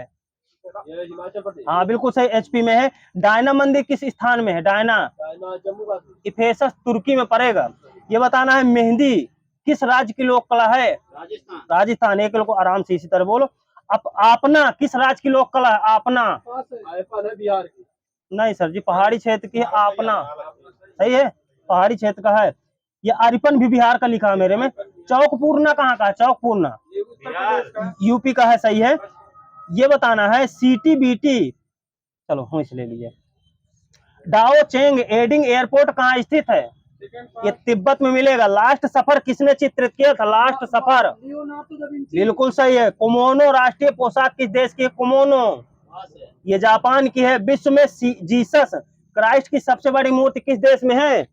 हिमाचल प्रदेश। हाँ बिल्कुल सही, एचपी में है। डायना मंदिर किस स्थान में है? डायना जम्मू कश्मीर। इफेसस तुर्की में पड़ेगा। ये बताना है, मेहंदी किस राज्य की लोक कला है? राजस्थान। एक लोग को आराम से इसी तरह बोलो। आपना किस राज्य की लोक कला है? आपना बिहार की। नहीं सर जी, पहाड़ी क्षेत्र की है आपना, सही है, पहाड़ी क्षेत्र का है। ये अरिपन भी बिहार का लिखा है मेरे में। चौकपूर्णा कहाँ का है? चौकपूर्णा यूपी का है, सही है। ये बताना है, सीटीबीटी, चलो हम इसे ले लीजिए। डाओ चेंग एडिंग एयरपोर्ट कहाँ स्थित है? ये तिब्बत में मिलेगा। लास्ट सफर किसने चित्रित किया था? लास्ट सफर, बिल्कुल सही है। कोमोनो राष्ट्रीय पोशाक किस देश की है? कोमोनो, ये जापान की है। विश्व में जीसस क्राइस्ट की सबसे बड़ी मूर्ति किस देश में है?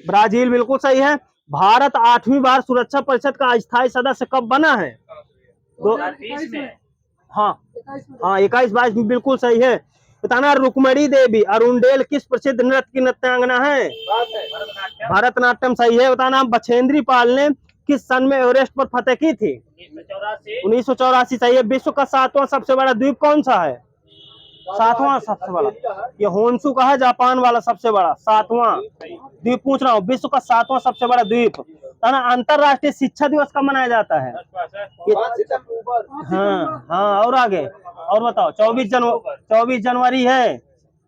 ब्राजील, बिल्कुल सही है। भारत 8वीं बार सुरक्षा परिषद का अस्थायी सदस्य कब बना है? 2020 में। हाँ हाँ, 21-22 में, बिल्कुल सही है। बताना, रुक्मणी देवी अरुणडेल किस प्रसिद्ध नृत्य की नृत्यांगना है? भरतनाट्यम, सही है। बताना, बछेंद्री पाल ने किस सन में एवरेस्ट पर फतेह की थी? 1984, सही है। विश्व का 7वां सबसे बड़ा द्वीप कौन सा है? 7वां सबसे बड़ा, ये होन्शु का है, जापान वाला सबसे बड़ा 7वां द्वीप पूछ रहा हूँ। विश्व का 7वां सबसे बड़ा द्वीप। अंतरराष्ट्रीय शिक्षा दिवस कब मनाया जाता है? हाँ हाँ, और आगे और बताओ। 24 जनवरी है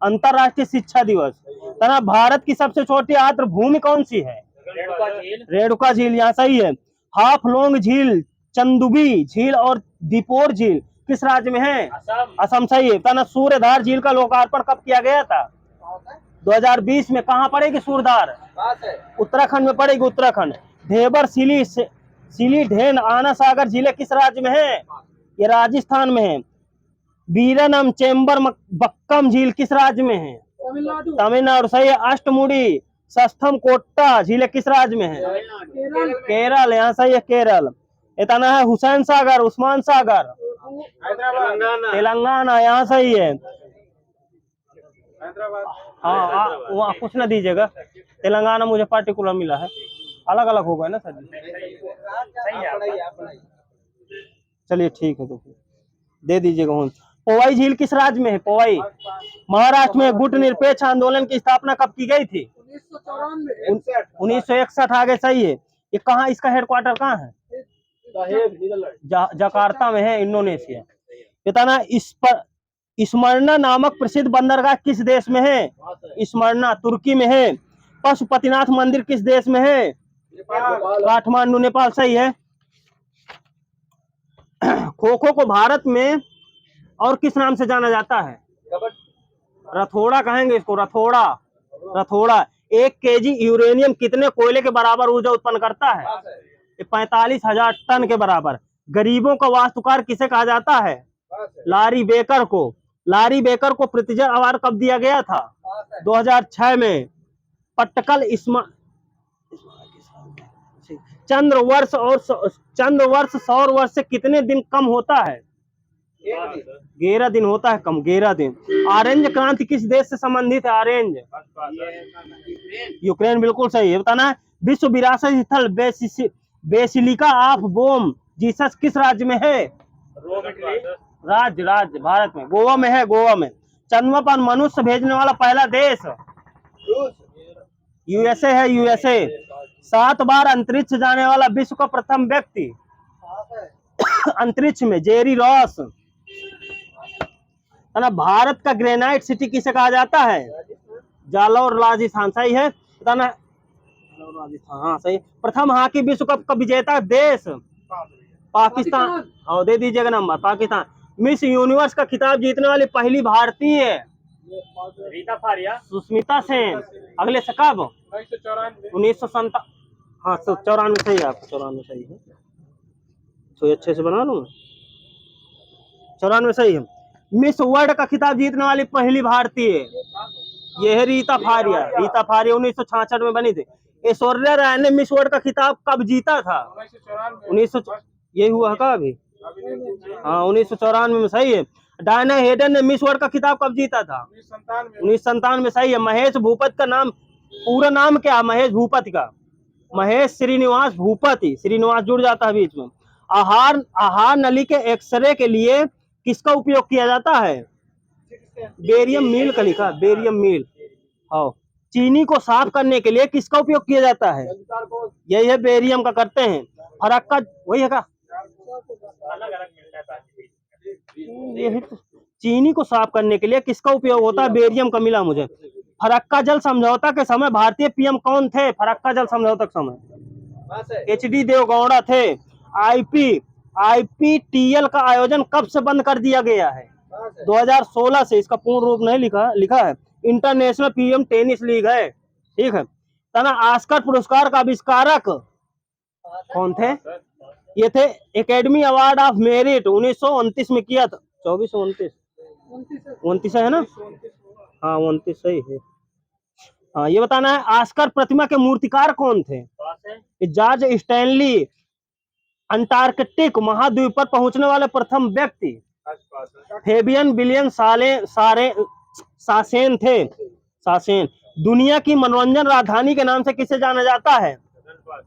अंतरराष्ट्रीय शिक्षा दिवस। भारत की सबसे छोटी आर्द्र भूमि कौन सी है? रेणुका झील, यहाँ सही है। हाफलोंग झील, चंदुबी झील और दीपोर झील किस राज्य में है? असम, सही है। बताना, सूर्यधार झील का लोकार्पण कब किया गया था? 2020 में। कहाँ पड़ेगी सूर्यधार? उत्तराखंड में पड़ेगी, उत्तराखंड। ढेबर सिली ढेन आना सागर जिले किस राज्य में है? ये राजस्थान में है। बीरनम चेम्बर बक्कम झील किस राज्य में है? तमिलनाडु, सही है। अष्टमुड़ी सस्थम कोट्टा झील किस राज्य में है? केरल, यहाँ सही है, केरल। इतना है, हुसैन सागर, उस्मान सागर, तेलंगाना, यहाँ सही है। हाँ, वहाँ कुछ ना दीजिएगा, तेलंगाना मुझे पार्टिकुलर मिला है, अलग अलग होगा ना सर जी। चलिए ठीक है, तो दे दीजिएगा। पोवाई झील किस राज्य में है? पोवाई महाराष्ट्र में। गुट निरपेक्ष आंदोलन की स्थापना कब की गई थी? 1961, आगे सही है। ये कहाँ, इसका हेडक्वार्टर कहाँ है? जकार्ता में है, इंडोनेशिया। बताना, इस पर स्मरणा नामक प्रसिद्ध बंदरगाह किस देश में है? स्मरणा तुर्की में है। पशुपतिनाथ मंदिर किस देश में है? काठमांडू, नेपाल, सही है। खो खो को भारत में और किस नाम से जाना जाता है? रथोड़ा कहेंगे इसको, रथोड़ा। 1 केजी यूरेनियम कितने कोयले के बराबर ऊर्जा उत्पन्न करता है? 45,000 टन के बराबर। गरीबों का वास्तुकार किसे कहा जाता है? लारी बेकर को। लारी बेकर को प्रित्जर अवार्ड कब दिया गया था? 2006 में। पट्टकल चंद्र वर्ष सौर वर्ष से कितने दिन कम होता है? 11 दिन होता है कम, 11 दिन। ऑरेंज क्रांति किस देश से संबंधित है? ऑरेंज यूक्रेन, बिल्कुल सही है। बताना है विश्व विरासत स्थल बेसिलिका ऑफ बोम जीसस किस राज्य में है? राज्य भारत में, गोवा में है, गोवा में। चंद्रमा पर मनुष्य भेजने वाला पहला देश? यूएसए है, यूएसए। 7 बार अंतरिक्ष जाने वाला विश्व का प्रथम व्यक्ति? अंतरिक्ष में जेरी रॉस। है ना। भारत का ग्रेनाइट सिटी किसे कहा जाता है? जालौर, राजस्थान। सही है। बताना राजस्थान, हाँ सही। प्रथम हॉकी विश्व कप का विजेता देश? पाकिस्तान। हाँ दे दीजिएगा नंबर, पाकिस्तान। मिस यूनिवर्स का खिताब जीतने वाली पहली भारतीय? रीता फारिया। सुष्मिता सेन। अगले से कब? 1997। हाँ 94 सही है, आपको 94 सही है। तो अच्छे से बना लूँ, 94 सही है। मिस वर्ल्ड का खिताब जीतने वाली पहली भारतीय? यह है रीता फारिया। रीता फारिया 1966 में बनी थी। ऐश्वर्या राय ने मिस वर्ल्ड का खिताब कब जीता था? 1900। यही हुआ का अभी? हाँ 1994 में, सही है। डायना हेडन ने मिस वर्ल्ड का खिताब कब जीता था? 1997 में, सही है। महेश भूपति का नाम, पूरा नाम क्या है महेश भूपति का? महेश श्रीनिवास भूपति। श्रीनिवास जुड़ जाता है बीच में। आहार नली के एक्सरे के लिए किसका उपयोग किया जाता है? बेरियम मील का लिखा, बेरियम मील। हाँ। चीनी को साफ करने के लिए किसका उपयोग किया जाता है? यही है, बेरियम का करते हैं। फरक्का वही है का? अलग अलग मिलता है। ये चीनी को साफ करने के लिए किसका उपयोग होता है? बेरियम का मिला मुझे। फरक्का जल समझौता के समय भारतीय पीएम कौन थे? फरक्का जल समझौता के समय HD देवगौड़ा थे। IPTL का आयोजन कब से बंद कर दिया गया है? 2016 से। इसका पूर्ण रूप नहीं लिखा है। इंटरनेशनल पीएम टेनिस लीग है। ठीक है। तना ऑस्कर पुरस्कार का आविष्कारक कौन थे? ये थे एकेडमी अवार्ड ऑफ मेरिट 1929 में किया था। 29 है ना? हाँ 29 सही है। हाँ ये बताना है ऑस्कर प्रतिमा के मूर्तिकार कौन थे? George Stanley. अंटार्कटिक महाद्वीप पर पहुंचने वाले प्रथम व्यक्ति? फेबियन विलियम सासेन थे। सासेन। दुनिया की मनोरंजन राजधानी के नाम से किसे जाना जाता है?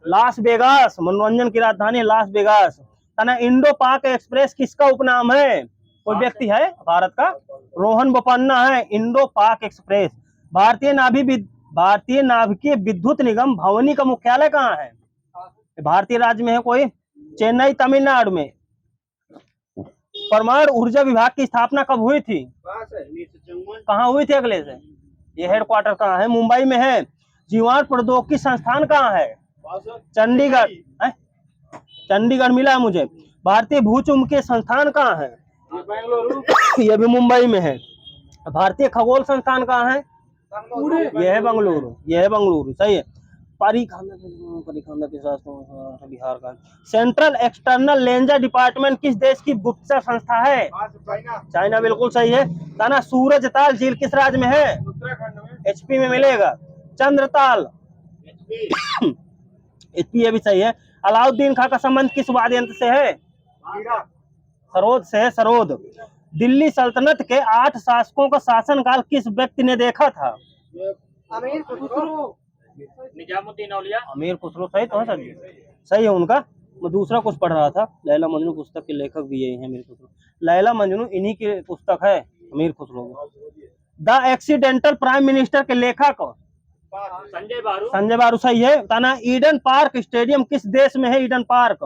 Las Vegas. मनोरंजन की राजधानी लास वेगास। इंडो पाक एक्सप्रेस किसका उपनाम है? कोई व्यक्ति है भारत का? रोहन बोपन्ना है। इंडो पाक एक्सप्रेस। भारतीय नाभिकीय विद्युत निगम भवनी का मुख्यालय कहाँ है? भारतीय राज्य में है कोई? चेन्नई, तमिलनाडु में। परमाणु ऊर्जा विभाग की स्थापना कब हुई थी? कहाँ हुई थी? अगले से। ये हेडक्वार्टर कहाँ है? मुंबई में है। जीवाणु प्रौद्योगिकी संस्थान कहाँ है? चंडीगढ़। चंडीगढ़ मिला है मुझे। भारतीय भूचुंबकीय संस्थान कहाँ है? ये भी मुंबई में है। भारतीय खगोल संस्थान कहाँ है? यह है बेंगलुरु। यह है बेंगलुरु, सही है। बिहार का। सेंट्रल एक्सटर्नल लेंजर डिपार्टमेंट किस देश की गुप्तचर संस्था है? चाइना, बिल्कुल सही है। ताना सूरजताल झील किस राज्य में है? HP में मिलेगा। चंद्रताल HP, ये भी सही है। अलाउद्दीन खां का संबंध किस वाद्य यंत्र से है? सरोद से है, सरोद। दिल्ली सल्तनत के 8 शासकों का शासनकाल किस व्यक्ति ने देखा था? अमीर खुसरो। निजामुद्दीन औलिया। अमीर खुसरो सही तो है सर, सही है उनका। मैं दूसरा कुछ पढ़ रहा था। लैला मजनू पुस्तक के लेखक भी यही है अमीर खुसरो। लैला मजनू इन्हीं की पुस्तक है, अमीर Khusro. The accidental prime minister के लेखक? संजय बारू। संजय बारू, सही है। ताना ईडन पार्क स्टेडियम किस देश में है? ईडन पार्क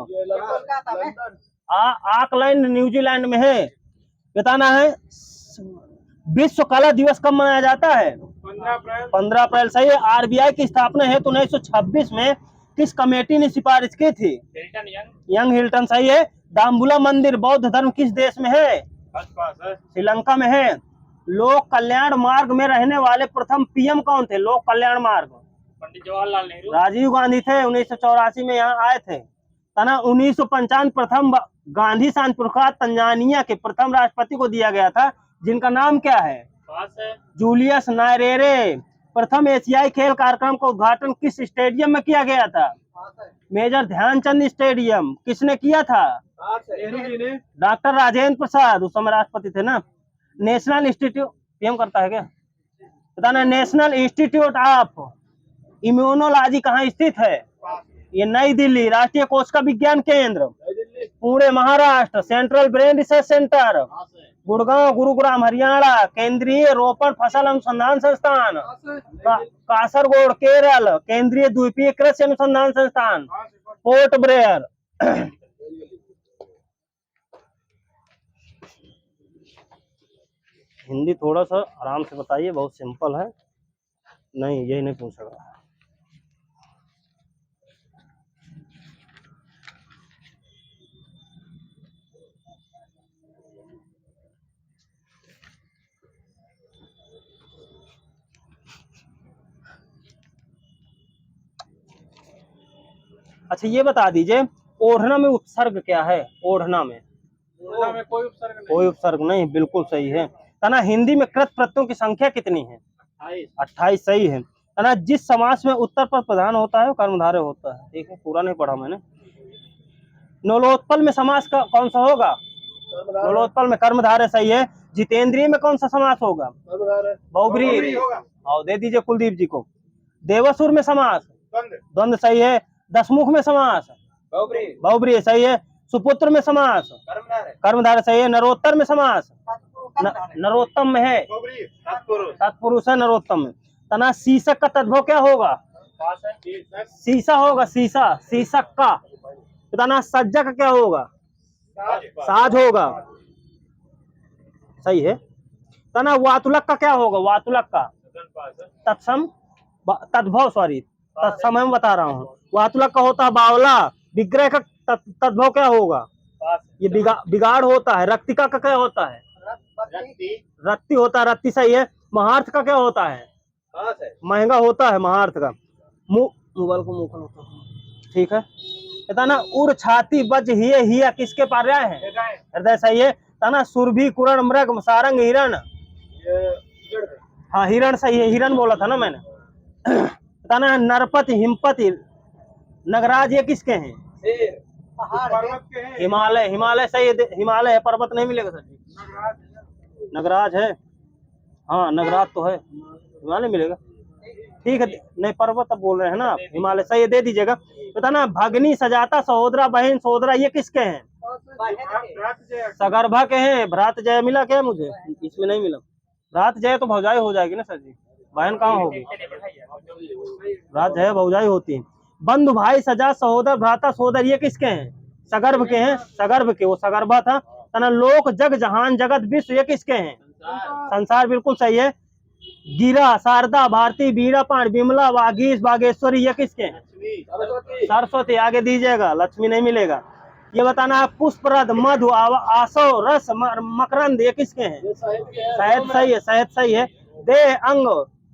ऑकलैंड, न्यूजीलैंड में है। बताना है विश्व कला दिवस कब मनाया जाता है? 15 अप्रैल, सही है। RBI की स्थापना हेतु 1926 में किस कमेटी ने सिफारिश की थी? यंग हिल्टन, सही है। दाम्बुला मंदिर बौद्ध धर्म किस देश में है? श्रीलंका में है। लोक कल्याण मार्ग में रहने वाले प्रथम PM कौन थे? लोक कल्याण मार्ग? पंडित जवाहरलाल नेहरू। राजीव गांधी थे, 1984 में यहाँ आए थे। तना 1955 प्रथम गांधी शांति पुरस्कार तंजानिया के प्रथम राष्ट्रपति को दिया गया था, जिनका नाम क्या है? पास है। जूलियस नायरेरे। प्रथम एशियाई खेल कार्यक्रम का उद्घाटन किस स्टेडियम में किया गया था? Major Dhyan Chand stadium. किसने किया था? नेहरू जी ने। डॉक्टर राजेंद्र प्रसाद, उस समय राष्ट्रपति थे ना। नेशनल इंस्टीट्यूट, पीएम करता है क्या? बताना। नेशनल इंस्टीट्यूट ऑफ इम्यूनोलॉजी कहाँ स्थित है? ये नई दिल्ली। राष्ट्रीय कोशिका विज्ञान केंद्र Pune Maharashtra. Central brain research centre Gurgaon Gurugram Haryana. केंद्रीय रोपण फसल अनुसंधान संस्थान कासरगोड केरल। केंद्रीय द्वीपीय कृषि अनुसंधान संस्थान पोर्ट ब्लेयर। हिंदी थोड़ा सा आराम से बताइए, बहुत सिंपल है। नहीं, यही नहीं पूछेगा। अच्छा, ये बता दीजिए, ओढ़ना में उपसर्ग क्या है? ओढ़ना में कोई उपसर्ग नहीं। कोई उपसर्ग नहीं, बिल्कुल सही है। तना हिंदी में कृत प्रत्ययों की संख्या कितनी है? 28। सही है। तना जिस समास में उत्तर पद प्रधान होता है वो कर्मधारय होता है। ठीक है, पूरा नहीं पढ़ा मैंने। नलोत्पल में समास का कौन सा होगा? नलोत्पल में कर्मधारय। सही है। जितेंद्रिय में कौन सा समास होगा? बहुब्रीहि। और दे दीजिए कुलदीप जी को। देवसुर में समास द्वंद्व। सही है। दशमुख में समास बहुब्रीहि। सही है। सुपुत्र में समास कर्मधारय। सही है। नरोत्तर में समास नरोत्तम में है, तत्पुरुष है नरोत्तम में। तना शीशक का तद्भव क्या होगा? शीशा होगा, शीशा, शीशक का। तना सज्जा का क्या होगा? साज होगा। सही है। तना वातुलक का क्या होगा? वातुलक का तत्सम तद्भव, सॉरी तत्सम मैं बता रहा हूँ। वातुलक का होता है बावला। विग्रह का तद्भव क्या होगा? ये बिगाड़ होता है। रक्तिका का क्या होता है? रत्ती होता है, रत्ती। सही है। महार्थ का क्या होता है? महंगा होता है महार्थ का। मोबाइल को मुखन होता है। ठीक है। तना उर छाती बज हिया किसके पर्याय है? हृदय। सही है। तना सुरभि कुरण मृग सारंग हिरण। हाँ, हिरण सही है, हिरण बोला था ना मैंने। तना नरपति हिमपति नगराज ये किसके हैं? हिमालय। हिमालय सही है। हिमालय है, पर्वत नहीं मिलेगा सर जी। नगराज है। हाँ, नगराज तो है, हिमालय मिलेगा। ठीक है, नहीं पर्वत अब बोल रहे हैं ना आप। हिमालय सही है, दे दीजिएगा। बताना। भगनी सजाता सहोदरा बहन सोदरा ये किसके हैं? सगर्भा के हैं। भ्रात जय मिला क्या मुझे? इसमें नहीं मिला। भ्रात जय तो भौजाई हो जाएगी ना सर जी, बहन कहाँ होगी? भ्रात जय भौजाई होती है। बंधु भाई सजा सहोदर भ्राता सोदर ये किसके हैं? सगर्भ के हैं। सगर्भ के, वो सगर्भा था। तना लोक जग जहान जगत विश्व ये किसके हैं? संसार, बिल्कुल सही है। गिरा शारदा भारती बीड़ा पाण विमला वागीश बागेश्वरी ये किसके हैं? सरस्वती। आगे दीजिएगा, लक्ष्मी नहीं मिलेगा। ये बताना है। पुष्परद मधु आसो रस मकरंद ये किसके हैं? शहद। सही है, शहद सही है। देह अंग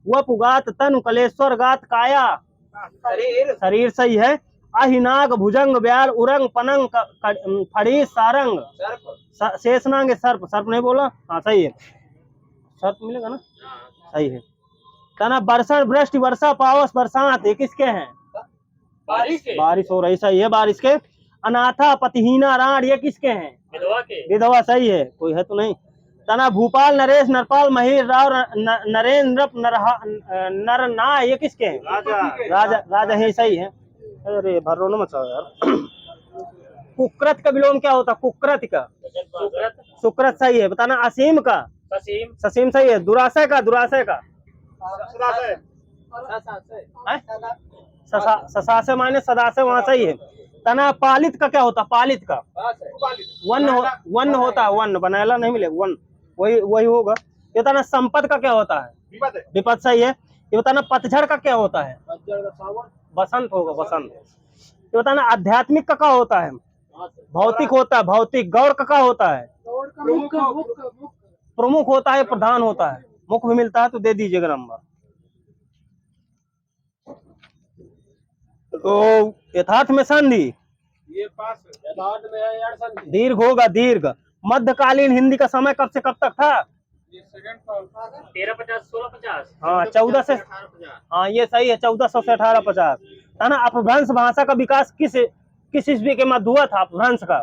वप गात तन कलेश्वर गात काया शरीर। सही है। अहिनाग भुजंग ब्याल उरंग पनंग फड़ीस सारंग शेषनांग सर्प। सर्प नहीं बोला? हाँ सही है, सर्प मिलेगा ना। सही है। तना बरसन वृष्टि वर्षा पावस बरसात ये किसके हैं? बारिश हो रही। सही है, बारिश के। अनाथा पतिहीना राण ये किसके हैं? विधवा के। विधवा। सही है, कोई है तो नहीं। तना भूपाल नरेश नरपाल महीर राव नरेंद्र नरना ये किसके हैं? राजा। राजा है। सही है। अरे भरोनो मचाओ यार। कुक्रत का विलोम क्या होता? कुक्रत का सुकृत। सही है। बताना। असीम का ससीम। ससीम। सही है। दुराशय का दुराशय का ससासे माने सदासे, वहां सही है। तना पालित का क्या होता? पालित का वन होता है, वन बनाएला नहीं मिलेगा, वन वही होगा। ये बताना। संपद का क्या होता है? विपद। सही है। ये बताना। पतझड़ का क्या होता है? बसंत होगा, बसंत। ये बताना। आध्यात्मिक का क्या होता है? भौतिक होता है, भौतिक। गौर का क्या होता है? प्रमुख होता है, प्रधान होता है। मुख भी मिलता है तो दे दीजिएगा नंबर। तो यथार्थ में संधि ये पास यथार्थ में है यार सन। दीर्घ होगा दीर्घ। मध्यकालीन हिंदी का समय कब से कब तक था? ये सेकंड पास 1350 1650 हाँ 14 से, हाँ ये सही है, 1400 से 1850 है ना। अपभ्रंश भाषा का विकास किस ईस्वी के मध्य हुआ था? अपभ्रंश का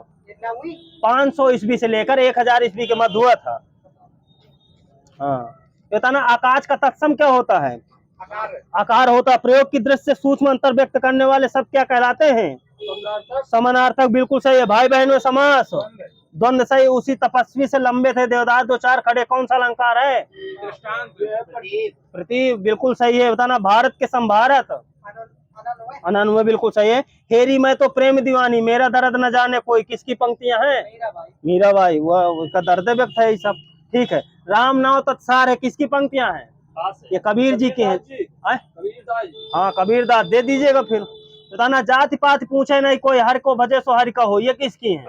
500 ईस्वी से लेकर 1000 ईस्वी के मध्य हुआ था। हाँ बताना, आकाश का तत्सम क्या होता है? आकार होता है। प्रयोग की दृष्टि से सूक्ष्म अंतर व्यक्त करने वाले शब्द क्या कहलाते हैं? समानार्थक। बिल्कुल सही है। भाई बहनों समास, द्वंद्व सही। उसी तपस्वी से लंबे थे देवदास दो चार खड़े, कौन सा अलंकार है? प्रतीक। बिल्कुल सही है। बताना, भारत के संभारत, अनन्वय। बिल्कुल सही है। हेरी मैं तो प्रेम दीवानी, मेरा दर्द न जाने कोई, किसकी पंक्तियां हैं? मीराबाई। वह उसका दर्द व्यक्त है ये सब। ठीक है। राम नाव तत्सार है, किसकी पंक्तियां हैं? ये कबीर जी की है। हाँ कबीरदास। दे दीजिएगा फिर। बताना, जाति पाति पूछे नहीं कोई, हर को भजे सो हरि का हो, ये किसकी है?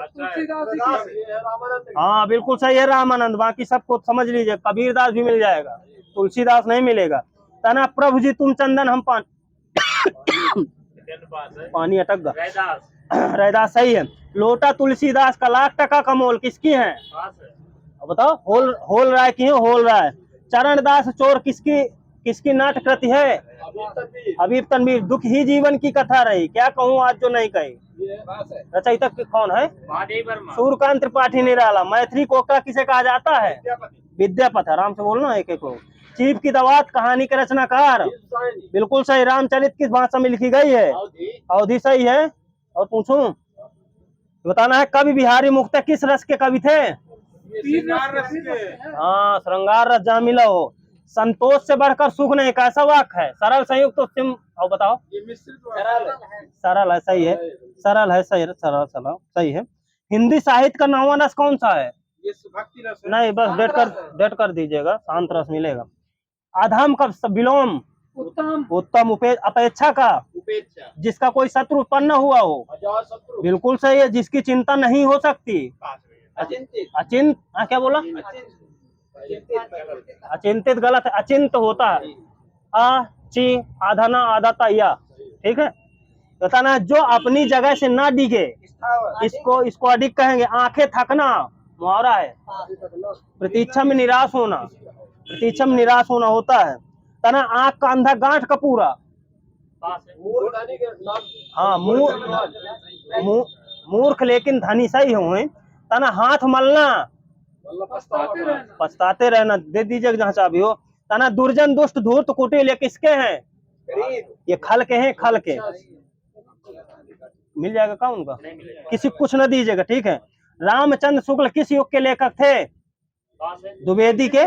हाँ बिल्कुल सही है, रामानंद। बाकी सबको समझ लीजिए, कबीरदास भी मिल जाएगा, तुलसीदास नहीं मिलेगा। तना, प्रभु जी तुम चंदन हम पानी अटक गया। रैदास सही है। लोटा तुलसीदास का, लाख टका का मोल, किसकी है? बताओ। होल राय की है, होल राय। चरणदास चोर किसकी नाट्य कृति है? हबीब तनवीर। दुख ही जीवन की कथा रही, क्या कहूँ आज जो नहीं कही। रचयिता कौन है? सूर्यकांत त्रिपाठी निराला। मैथिली कोका किसे कहा जाता है? विद्यापति। आराम से बोलना एक एक को। चीफ की दवात कहानी के रचनाकार? बिल्कुल सही। रामचरित किस भाषा में लिखी गई है? अवधी। सही है। और पूछूं? बताना है, कवि बिहारी मुक्ता किस रस के कवि थे? हाँ श्रृंगार रस जहाँ मिला हो। संतोष से बढ़कर सुख नहीं, कैसा वाक्य है? सरल संयुक्त तो सिम। और बताओ। सरल है। सही है। सरल है। सही है। सरल सरल सही है। हिंदी साहित्य का नौवां रस कौन सा है? नहीं बस डेट कर दीजिएगा, शांत रस मिलेगा। अधम का विलोम? उत्तम। अपेक्षा का? जिसका कोई शत्रु उत्पन्न हुआ हो? बिल्कुल सही है। जिसकी चिंता नहीं हो सकती? अचिंत। क्या बोला? अचिंतित गलत है, अचिंत होता है। ची आधाना आधाता या। ठीक है। बताना, जो अपनी जगह से ना डिगे इसको अडिग कहेंगे। आंखें थकना मुहावरा है। प्रतीक्षा में निराश होना, प्रतीक्षा में निराश होना होता है। तना, आंख का अंधा गांठ का पूरा? हाँ मूर्ख लेकिन धनी। सही हुए। तना, हाथ मलना? पछताते रहना। दे दीजिएगा जहाँ चाबी हो। तना, दुर्जन दुष्ट धूर्त कुटिल, ये किसके हैं? ये खल के हैं, खल के। मिल जाएगा का उनका? किसी कुछ न दीजिएगा। ठीक है। रामचंद्र शुक्ल किस युग के लेखक थे? द्विवेदी के?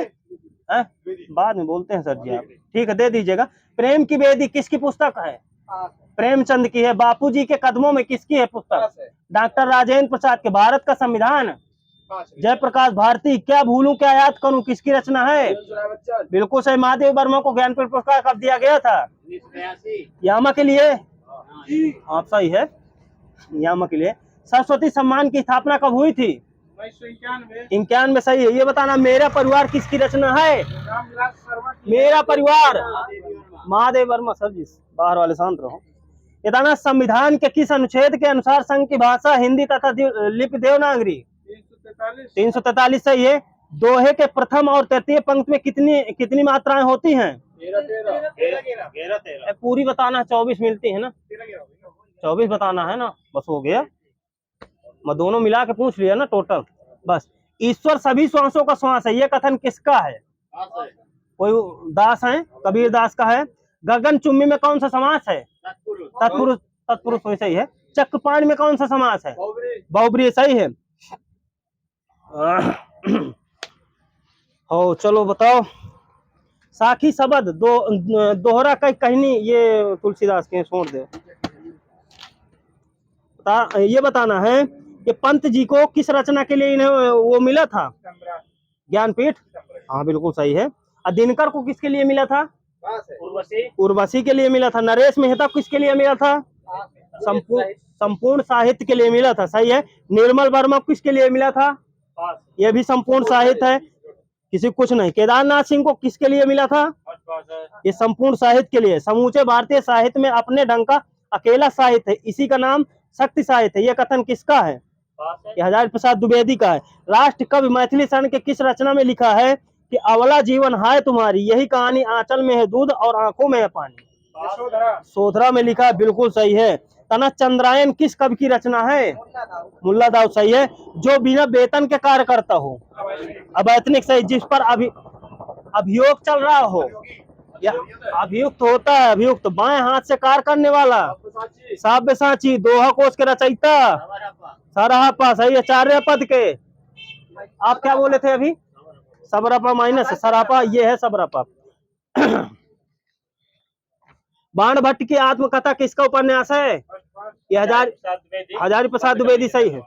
बाद में बोलते हैं सर जी आप। ठीक है, दे दीजिएगा। प्रेम की वेदी किसकी पुस्तक है? प्रेमचंद की है। बापूजी के कदमों में किसकी है पुस्तक? डॉक्टर राजेंद्र प्रसाद के। भारत का संविधान? जयप्रकाश भारती। क्या भूलूं क्या याद करूं, किसकी रचना है? बिल्कुल सही। महादेव वर्मा को ज्ञानपीठ पुरस्कार कब दिया गया था? यामा के लिए। हाँ सही है, यामा के लिए। सरस्वती सम्मान की स्थापना कब हुई थी? 1991। सही है। ये बताना, मेरा परिवार किसकी रचना है? मेरा परिवार महादेव वर्मा। सर जी बाहर वाले शांत रहो। ये बताना, संविधान के किस अनुच्छेद के अनुसार संघ की भाषा हिंदी तथा लिपि देवनागरी? 343। सही है। दोहे के प्रथम और तृतीय पंक्ति में कितनी मात्राएं होती हैं? 13। पूरी बताना, 24 मिलती है ना? 24 बताना है ना? बस हो गया। मैं दोनों मिला के पूछ लिया ना टोटल। बस। ईश्वर सभी श्वासों का श्वास है, ये कथन किसका है? कोई दास है, कबीर दास का है। गगन चुम्बी में कौन सा समास है? तत्पुरुष। तत्पुरुष सही है। चक्रपाणी में कौन सा समास है? बहुब्रीहि। सही है। हो चलो बताओ। साखी शब्द दोहरा कई कहनी, ये तुलसीदास के, छोड़ दे। ये बताना है कि पंत जी को किस रचना के लिए इन्हें वो मिला था? ज्ञानपीठ। हाँ बिल्कुल सही है। दिनकर को किसके लिए मिला था? उर्वशी के लिए मिला था। नरेश मेहता किसके लिए मिला था? संपूर्ण साहित्य के लिए मिला था। सही है। निर्मल वर्मा किसके लिए मिला था? यह भी संपूर्ण साहित्य है, किसी कुछ नहीं। केदारनाथ सिंह को किसके लिए मिला था? ये संपूर्ण साहित्य के लिए। समूचे भारतीय साहित्य में अपने ढंग का अकेला साहित्य है, इसी का नाम शक्ति साहित्य, ये कथन किसका है? पास है। ये हजारी प्रसाद द्विवेदी का है। राष्ट्र कवि मैथिली शरण के किस रचना में लिखा है कि अवला जीवन हाय तुम्हारी, यही कहानी आंचल में है दूध और आंखों में है पानी? सोधरा में लिखा है, बिल्कुल सही है। तना चंद्रायन किस कवि की रचना है? मुल्ला दाऊद, सही है। जो बिना वेतन के कार्य करता हो? अवैतनिक, सही। जिस पर अभियोग चल रहा हो या अभियुक्त होता है, अभियुक्त बाएं हाथ से कार्य करने वाला? साव्य साची। दोहा कोश के रचयिता? सराहपा, सही है। चार्य पद के आप क्या बोले थे अभी? सबरपा माइनस सरापा, ये है सबरपा। बाण भट्ट की आत्मकथा किसका उपन्यास है? ये हजारी प्रसाद द्विवेदी, सही है।